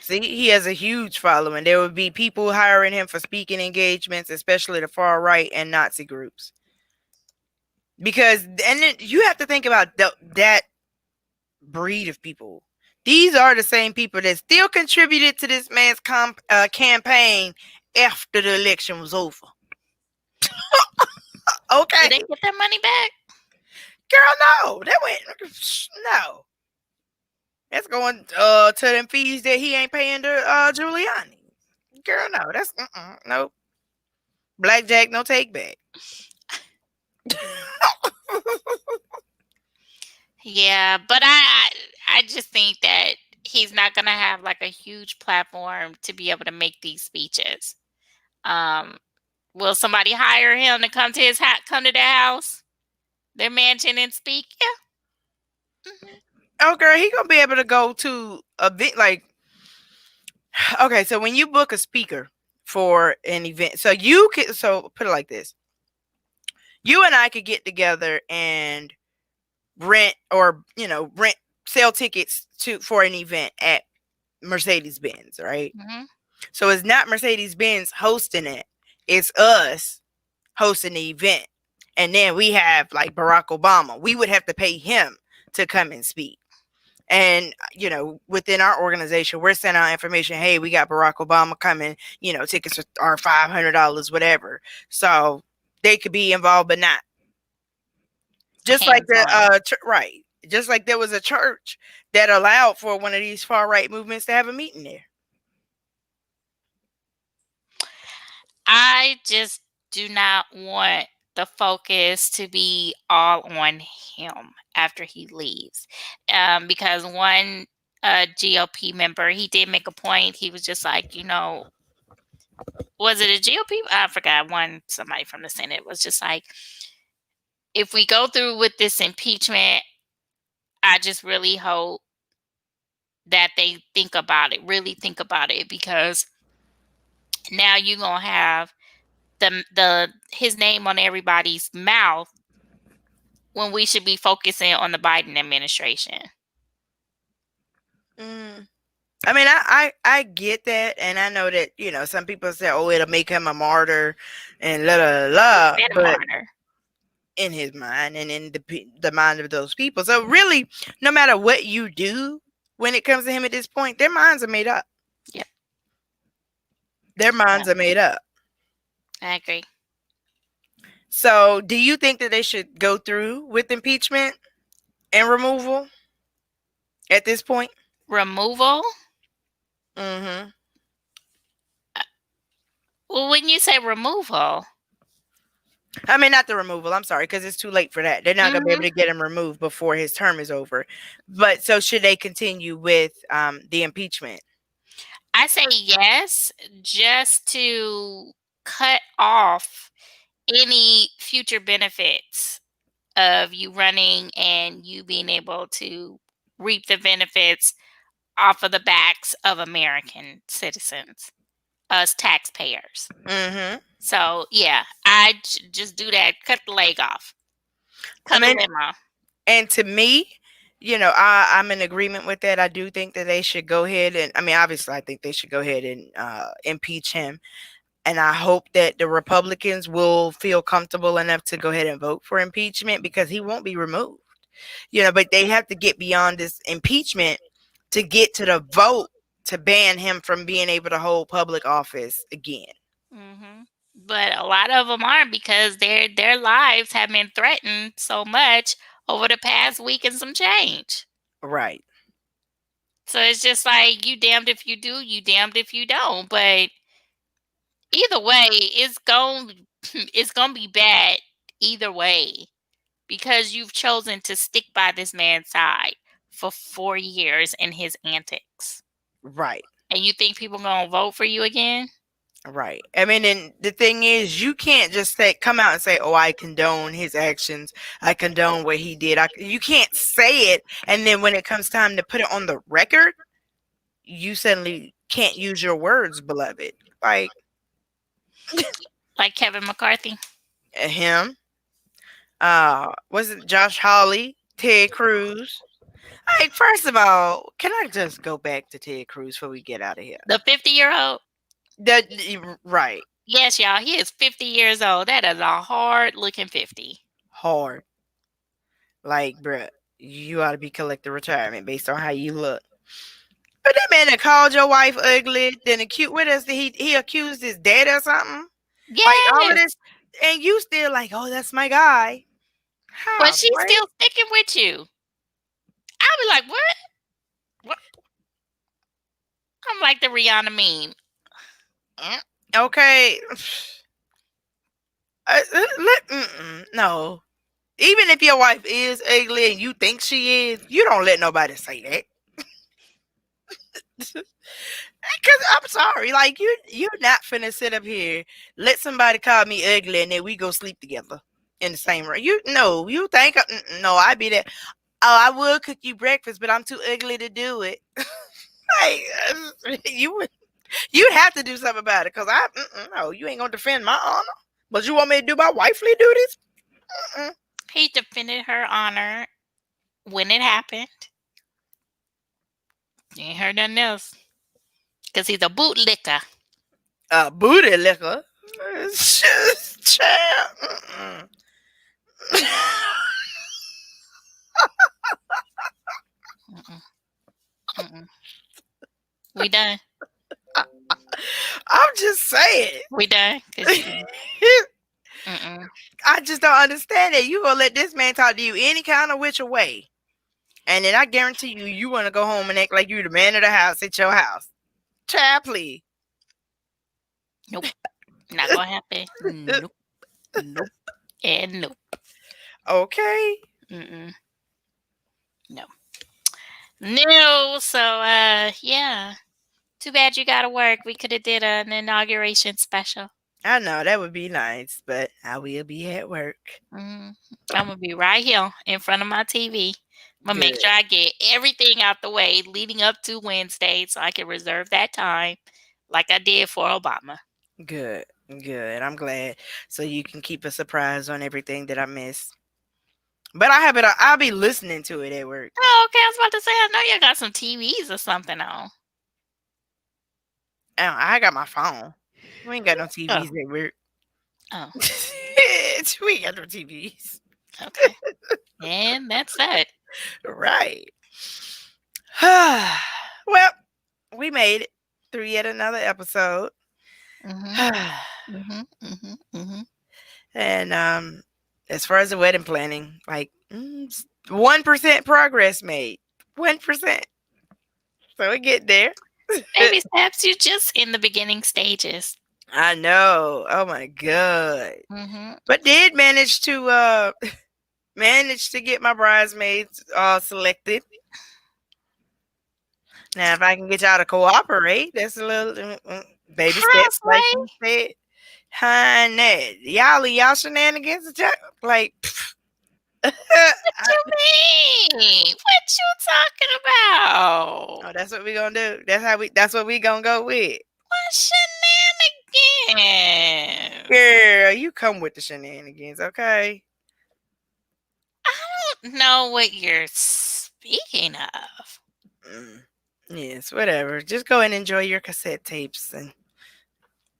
S1: See, he has a huge following. There would be people hiring him for speaking engagements, especially the far right and Nazi groups. Because, and then you have to think about that breed of people. These are the same people that still contributed to this man's campaign after the election was over. Okay.
S2: Did they get their money back?
S1: Girl, no. No. That's going to them fees that he ain't paying to Giuliani. Girl, no. That's, no. Blackjack, no take back.
S2: Yeah, but I just think that he's not going to have like a huge platform to be able to make these speeches. Will somebody hire him to come to come to their house, their mansion, and speak? Yeah.
S1: Mm-hmm. Oh, girl, he gonna be able to go to a bit like. Okay, so when you book a speaker for an event. So you could, so put it like this. You and I could get together and rent, or, rent, sell tickets for an event at Mercedes-Benz, right?
S2: Mm-hmm.
S1: So it's not Mercedes-Benz hosting it. It's us hosting the event. And then we have like Barack Obama. We would have to pay him to come and speak. And, within our organization, we're sending out information. Hey, we got Barack Obama coming, tickets are $500, whatever. So they could be involved, but not. Just like right. Just like there was a church that allowed for one of these far right movements to have a meeting there.
S2: I just do not want the focus to be all on him after he leaves. Because one GOP member, he did make a point. He was just like, was it a GOP? I forgot. Somebody from the Senate was just like, if we go through with this impeachment, I just really hope that they really think about it, because now you're going to have his name on everybody's mouth when we should be focusing on the Biden administration.
S1: I mean, I get that, and I know that, some people say, oh, it'll make him a martyr and la la la, but
S2: Martyr
S1: in his mind and in the mind of those people. So really, no matter what you do when it comes to him at this point, their minds are made up.
S2: Yep.
S1: Their minds are made up.
S2: I agree.
S1: So do you think that they should go through with impeachment and removal at this point?
S2: Removal?
S1: Mm-hmm.
S2: Well, when you say removal,
S1: I mean, not the removal. I'm sorry, because it's too late for that. They're not going to be able to get him removed before his term is over. But so should they continue with the impeachment?
S2: I say yes, just to cut off any future benefits of you running and you being able to reap the benefits off of the backs of American citizens, us taxpayers.
S1: Mm-hmm.
S2: So yeah, I just do that. Cut the leg off. Cut the limb off.
S1: And to me, I'm in agreement with that. I do think that they should go ahead and, I mean, obviously, I think they should go ahead and impeach him. And I hope that the Republicans will feel comfortable enough to go ahead and vote for impeachment, because he won't be removed. But they have to get beyond this impeachment to get to the vote to ban him from being able to hold public office again.
S2: Mm-hmm. But a lot of them aren't, because their lives have been threatened so much over the past week and some change.
S1: Right.
S2: So it's just like, you damned if you do, you damned if you don't. But either way, it's gonna be bad either way, because you've chosen to stick by this man's side for 4 years in his antics.
S1: Right.
S2: And you think people gonna vote for you again?
S1: Right. I mean, and the thing is, you can't just come out and say, oh, I condone his actions. I condone what he did. You can't say it. And then when it comes time to put it on the record, you suddenly can't use your words, beloved. Like
S2: Kevin McCarthy.
S1: Him. Was it Josh Hawley, Ted Cruz? Like, first of all, can I just go back to Ted Cruz before we get out of here?
S2: The 50-year-old?
S1: Right.
S2: Yes, y'all. He is 50 years old. That is a hard-looking 50.
S1: Hard. Like, bruh, you ought to be collecting retirement based on how you look. But that man that called your wife ugly, then what else did he accused his dad or something?
S2: Yeah.
S1: Like, all of this, and you still like, oh, that's my guy.
S2: But she's still sticking with you. I'll be like, what? I'm like the Rihanna meme.
S1: Okay. No. Even if your wife is ugly and you think she is, you don't let nobody say that. Because I'm sorry, like, you're not finna sit up here, let somebody call me ugly, and then we go sleep together in the same room. You think no, I be that. Oh, I would cook you breakfast, but I'm too ugly to do it. Like, you would. You have to do something about it because no, you ain't gonna defend my honor. But you want me to do my wifely duties? Mm-mm.
S2: He defended her honor when it happened. You ain't heard nothing else. Because he's a bootlicker.
S1: Booty liquor. Child. Mm-mm.
S2: Mm-mm. Mm-mm. We done.
S1: I'm just saying.
S2: We done. Cause you, mm-mm.
S1: I just don't understand it. You gonna let this man talk to you any kind of which way, and then I guarantee you, you want to go home and act like you the man of the house at your house. Child, please.
S2: Nope. Not gonna happen. Nope. Nope. And nope.
S1: Okay.
S2: Mm-mm. No. No. So yeah. Too bad you gotta work. We could have did an inauguration special.
S1: I know that would be nice, but I will be at work.
S2: I'm gonna be right here in front of my TV. I'm gonna make
S1: Good.
S2: sure I get everything out the way leading up to Wednesday so I can reserve that time like I did for Obama.
S1: Good. Good. I'm glad. So you can keep a surprise on everything that I miss. But I have it. I'll be listening to it at work.
S2: Oh, okay. I was about to say, I know you got some TVs or something on.
S1: I got my phone. We ain't got no TVs
S2: Oh.
S1: at work.
S2: Oh,
S1: We ain't got no TVs.
S2: okay. And that's that.
S1: Right. Well, we made it through yet another episode.
S2: Mm-hmm. Mm-hmm. Mm-hmm. Mm-hmm.
S1: And as far as the wedding planning, like 1% progress made. 1%. So we get there.
S2: Baby steps, you're just in the beginning stages.
S1: I know. Oh my god.
S2: Mm-hmm.
S1: But did manage to get my bridesmaids selected. Now if I can get y'all to cooperate, that's a little baby steps, like
S2: Halfway?
S1: you said. Honey, y'all shenanigans, like
S2: What you mean? What you talking
S1: oh,
S2: about?
S1: that's what we gonna do. That's what we gonna go with.
S2: What shenanigans?
S1: Girl, you come with the shenanigans, okay?
S2: I don't know what you're speaking of.
S1: Yes, whatever. Just go and enjoy your cassette tapes and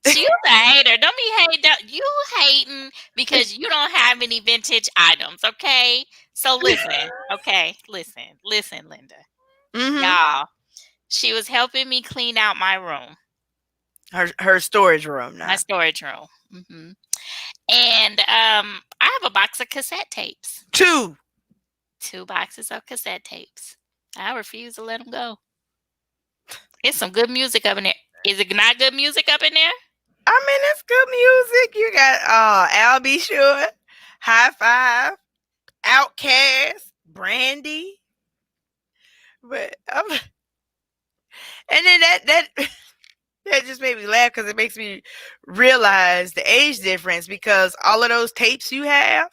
S2: You the hater. Don't be hating. You hating because you don't have any vintage items, okay? So listen, okay? Listen, Linda. Y'all, she was helping me clean out my room.
S1: her storage room now.
S2: My storage room. Mm-hmm. And I have a box of cassette tapes.
S1: 2
S2: boxes of cassette tapes. I refuse to let them go. It's some good music up in there. Is it not good music up in there?
S1: I mean, it's good music. You got Al B. Sure, High Five, Outcast, Brandy. But and then that that just made me laugh because it makes me realize the age difference because all of those tapes you have,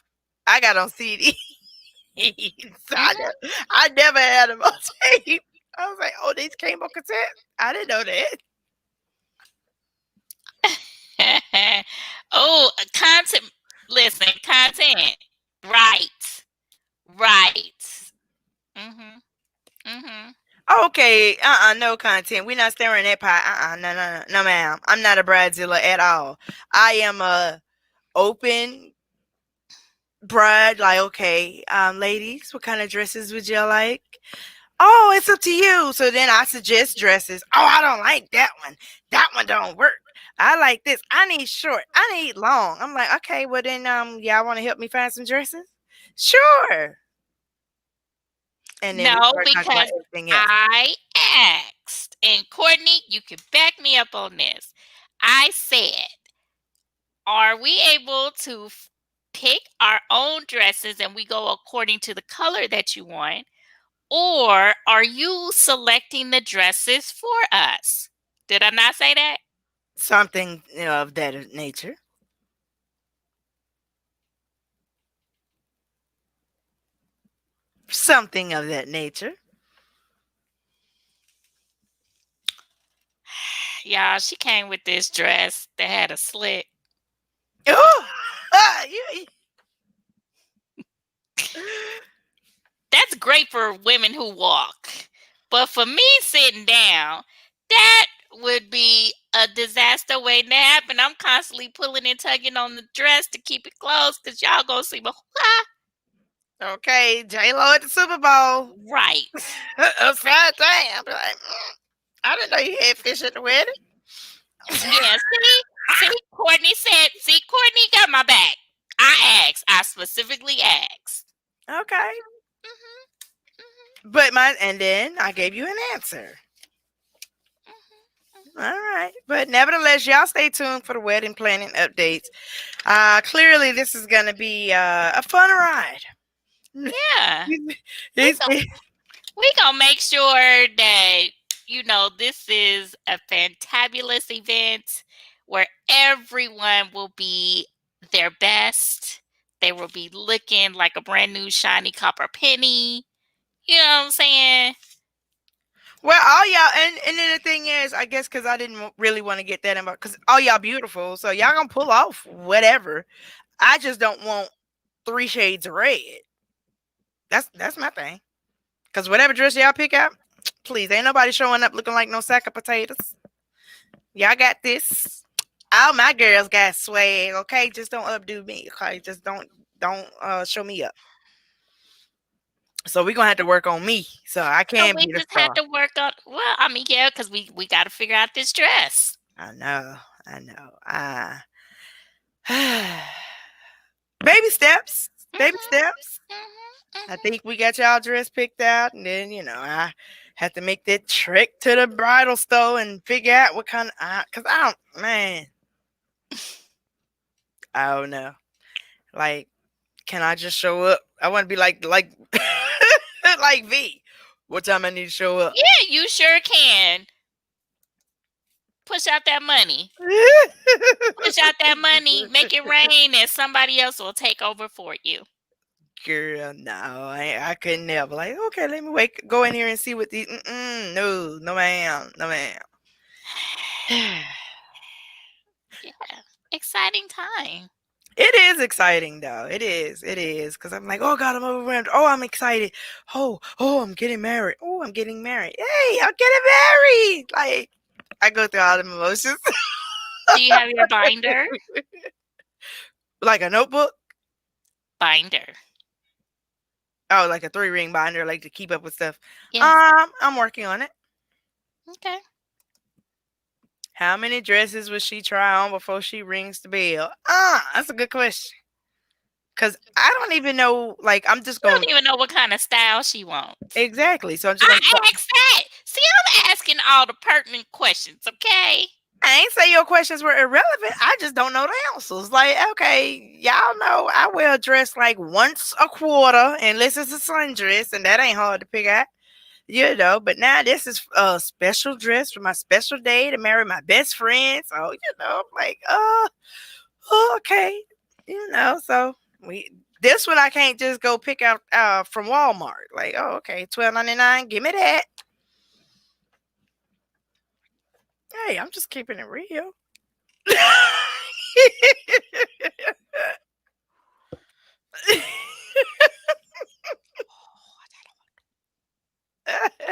S1: I got on CD. So I never had them on tape. I was like, oh, these came on cassette. I didn't know that.
S2: Oh, content. Listen, content. Right. Mhm. Mhm.
S1: Okay, no content. We're not stirring that pot. No, ma'am. I'm not a bridezilla at all. I am a open bride. Like, okay, ladies, what kind of dresses would you like? Oh, it's up to you. So then I suggest dresses. Oh, I don't like that one. That one don't work. I like this. I need short. I need long. I'm like, okay, well then, y'all want to help me find some dresses? Sure. And then we
S2: No,
S1: start talking about
S2: because
S1: everything else.
S2: I asked, and Courtney, you can back me up on this. I said, are we able to pick our own dresses and we go according to the color that you want? Or are you selecting the dresses for us? Did I not say that?
S1: Something of that nature. Something of that nature.
S2: Y'all, she came with this dress that had a slit. That's great for women who walk. But for me sitting down, that would be a disaster waiting to happen. I'm constantly pulling and tugging on the dress to keep it closed because y'all gonna see me.
S1: Okay, J-Lo at the Super Bowl.
S2: Right.
S1: Upside down. Like, I didn't know you had fish at the wedding.
S2: Yeah, see, Courtney got my back. I specifically asked.
S1: Okay.
S2: Mm-hmm.
S1: But and then I gave you an answer. All right. But nevertheless, y'all stay tuned for the wedding planning updates. Clearly, this is going to be a fun ride.
S2: Yeah.
S1: He's-
S2: We gonna make sure that, this is a fantabulous event where everyone will be their best. They will be looking like a brand new shiny copper penny. You know what I'm saying?
S1: Well, all y'all, and then the thing is, I guess because I didn't really want to get that in, because all y'all beautiful, so y'all gonna pull off whatever. I just don't want 3 shades of red. That's my thing. Because whatever dress y'all pick out, please, ain't nobody showing up looking like no sack of potatoes. Y'all got this. All my girls got swag. Okay, just don't updo me. Okay, just don't show me up. So we're gonna have to work on me. So I can't
S2: we
S1: be the
S2: just
S1: star.
S2: had to work on. Well, I mean, yeah, because we got to figure out this dress.
S1: I know. Baby steps. Baby steps. I think we got y'all dress picked out, and then I have to make that trek to the bridal store and figure out what kind of. Cause I don't know. Like, can I just show up? I want to be like like V. What time I need to show up?
S2: Yeah, you sure can. Push out that money. Push out that money. Make it rain, and somebody else will take over for you.
S1: Girl, no, I couldn't never. Like, okay, let me go in here and see what these. No, ma'am.
S2: Yeah, exciting time.
S1: It is exciting though. It is. Because I'm like, oh God, I'm overwhelmed. Oh, I'm excited. Oh, I'm getting married. Oh, I'm getting married. Hey, I'm getting married. Like, I go through all the emotions.
S2: Do you have your binder?
S1: Like a notebook?
S2: Binder.
S1: Oh, like a 3-ring binder, like to keep up with stuff.
S2: Yes.
S1: I'm working on it.
S2: Okay.
S1: How many dresses will she try on before she rings the bell? That's a good question. Because I don't even know, like, I'm just
S2: You
S1: going
S2: don't even know what kind of style she wants.
S1: Exactly. So I'm just
S2: I
S1: going to
S2: asked that. See, I'm asking all the pertinent questions, okay?
S1: I ain't say your questions were irrelevant. I just don't know the answers. Like, okay, y'all know I wear a dress like once a quarter, unless it's a sundress, and that ain't hard to pick out. But now this is a special dress for my special day to marry my best friend. So, like, okay. So this one I can't just go pick out from Walmart. Like, oh, okay, $12.99, give me that. Hey, I'm just keeping it real.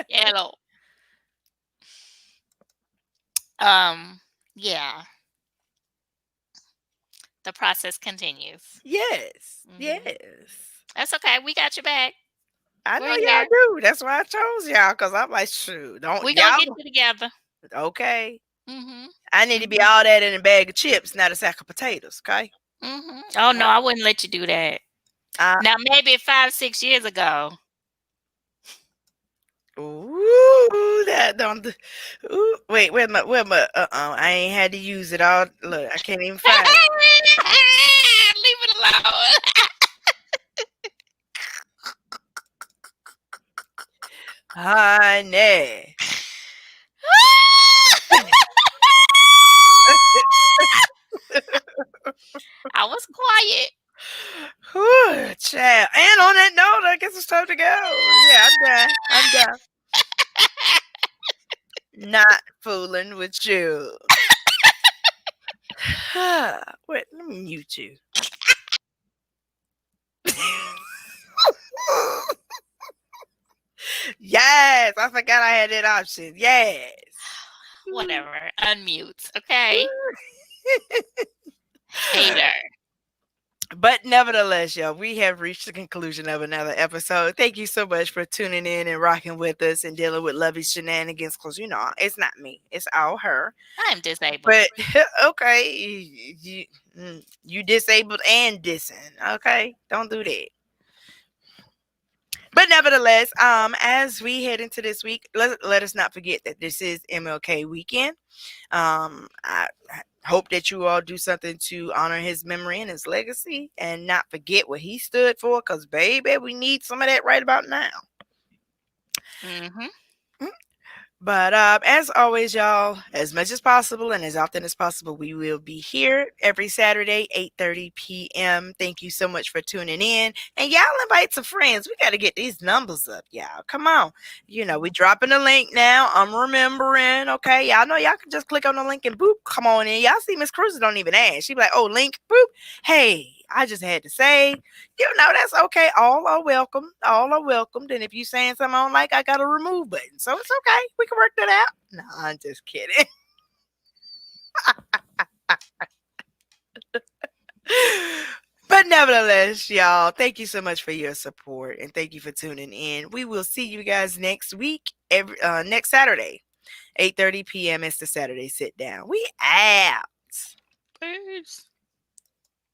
S2: Hello. Yeah. The process continues.
S1: Yes.
S2: Mhm.
S1: Yes.
S2: That's okay. We got your back.
S1: I
S2: We're
S1: know
S2: here.
S1: y'all do. That's why I chose y'all, because I'm like, shoot, don't
S2: We gonna
S1: y'all.
S2: get you together.
S1: Okay.
S2: Mhm.
S1: I need to be all that in a bag of chips, not a sack of potatoes. Okay.
S2: Mhm. Oh no, I wouldn't let you do that. Now maybe 5-6 years ago.
S1: Ooh, that don't. Ooh, wait, where my? I ain't had to use it all. Look, I can't even find it.
S2: Leave it alone.
S1: Honey.
S2: I was quiet.
S1: Whew, child. And on that note, I guess it's time to go. Yeah, I'm done. Not fooling. fooling with you. Wait, let me mute you. Yes, I forgot I had that option. Yes.
S2: Whatever. Unmute. Okay. Hater.
S1: But nevertheless, y'all, we have reached the conclusion of another episode. Thank you so much for tuning in and rocking with us and dealing with Lovey's shenanigans. Because, it's not me. It's all her.
S2: I'm disabled.
S1: But, okay, you disabled and dissing. Okay? Don't do that. But nevertheless, as we head into this week, let us not forget that this is MLK weekend. I hope that you all do something to honor his memory and his legacy and not forget what he stood for, because, baby, we need some of that right about now.
S2: Mm-hmm.
S1: But as always, y'all, as much as possible and as often as possible, we will be here every Saturday, 8:30 p.m. Thank you so much for tuning in. And y'all invite some friends. We got to get these numbers up, y'all. Come on. We dropping the link now. I'm remembering. Okay. Y'all know y'all can just click on the link and boop, come on in. Y'all see Miss Cruiser don't even ask. She be like, oh, link, boop. Hey, I just had to say, that's okay. All are welcome. All are welcomed. And if you saying something I don't like, I got a remove button. So it's okay. We can work that out. No, I'm just kidding. But nevertheless, y'all, thank you so much for your support and thank you for tuning in. We will see you guys next week, next Saturday, 8:30 p.m. It's the Saturday Sit Down. We out.
S2: Peace.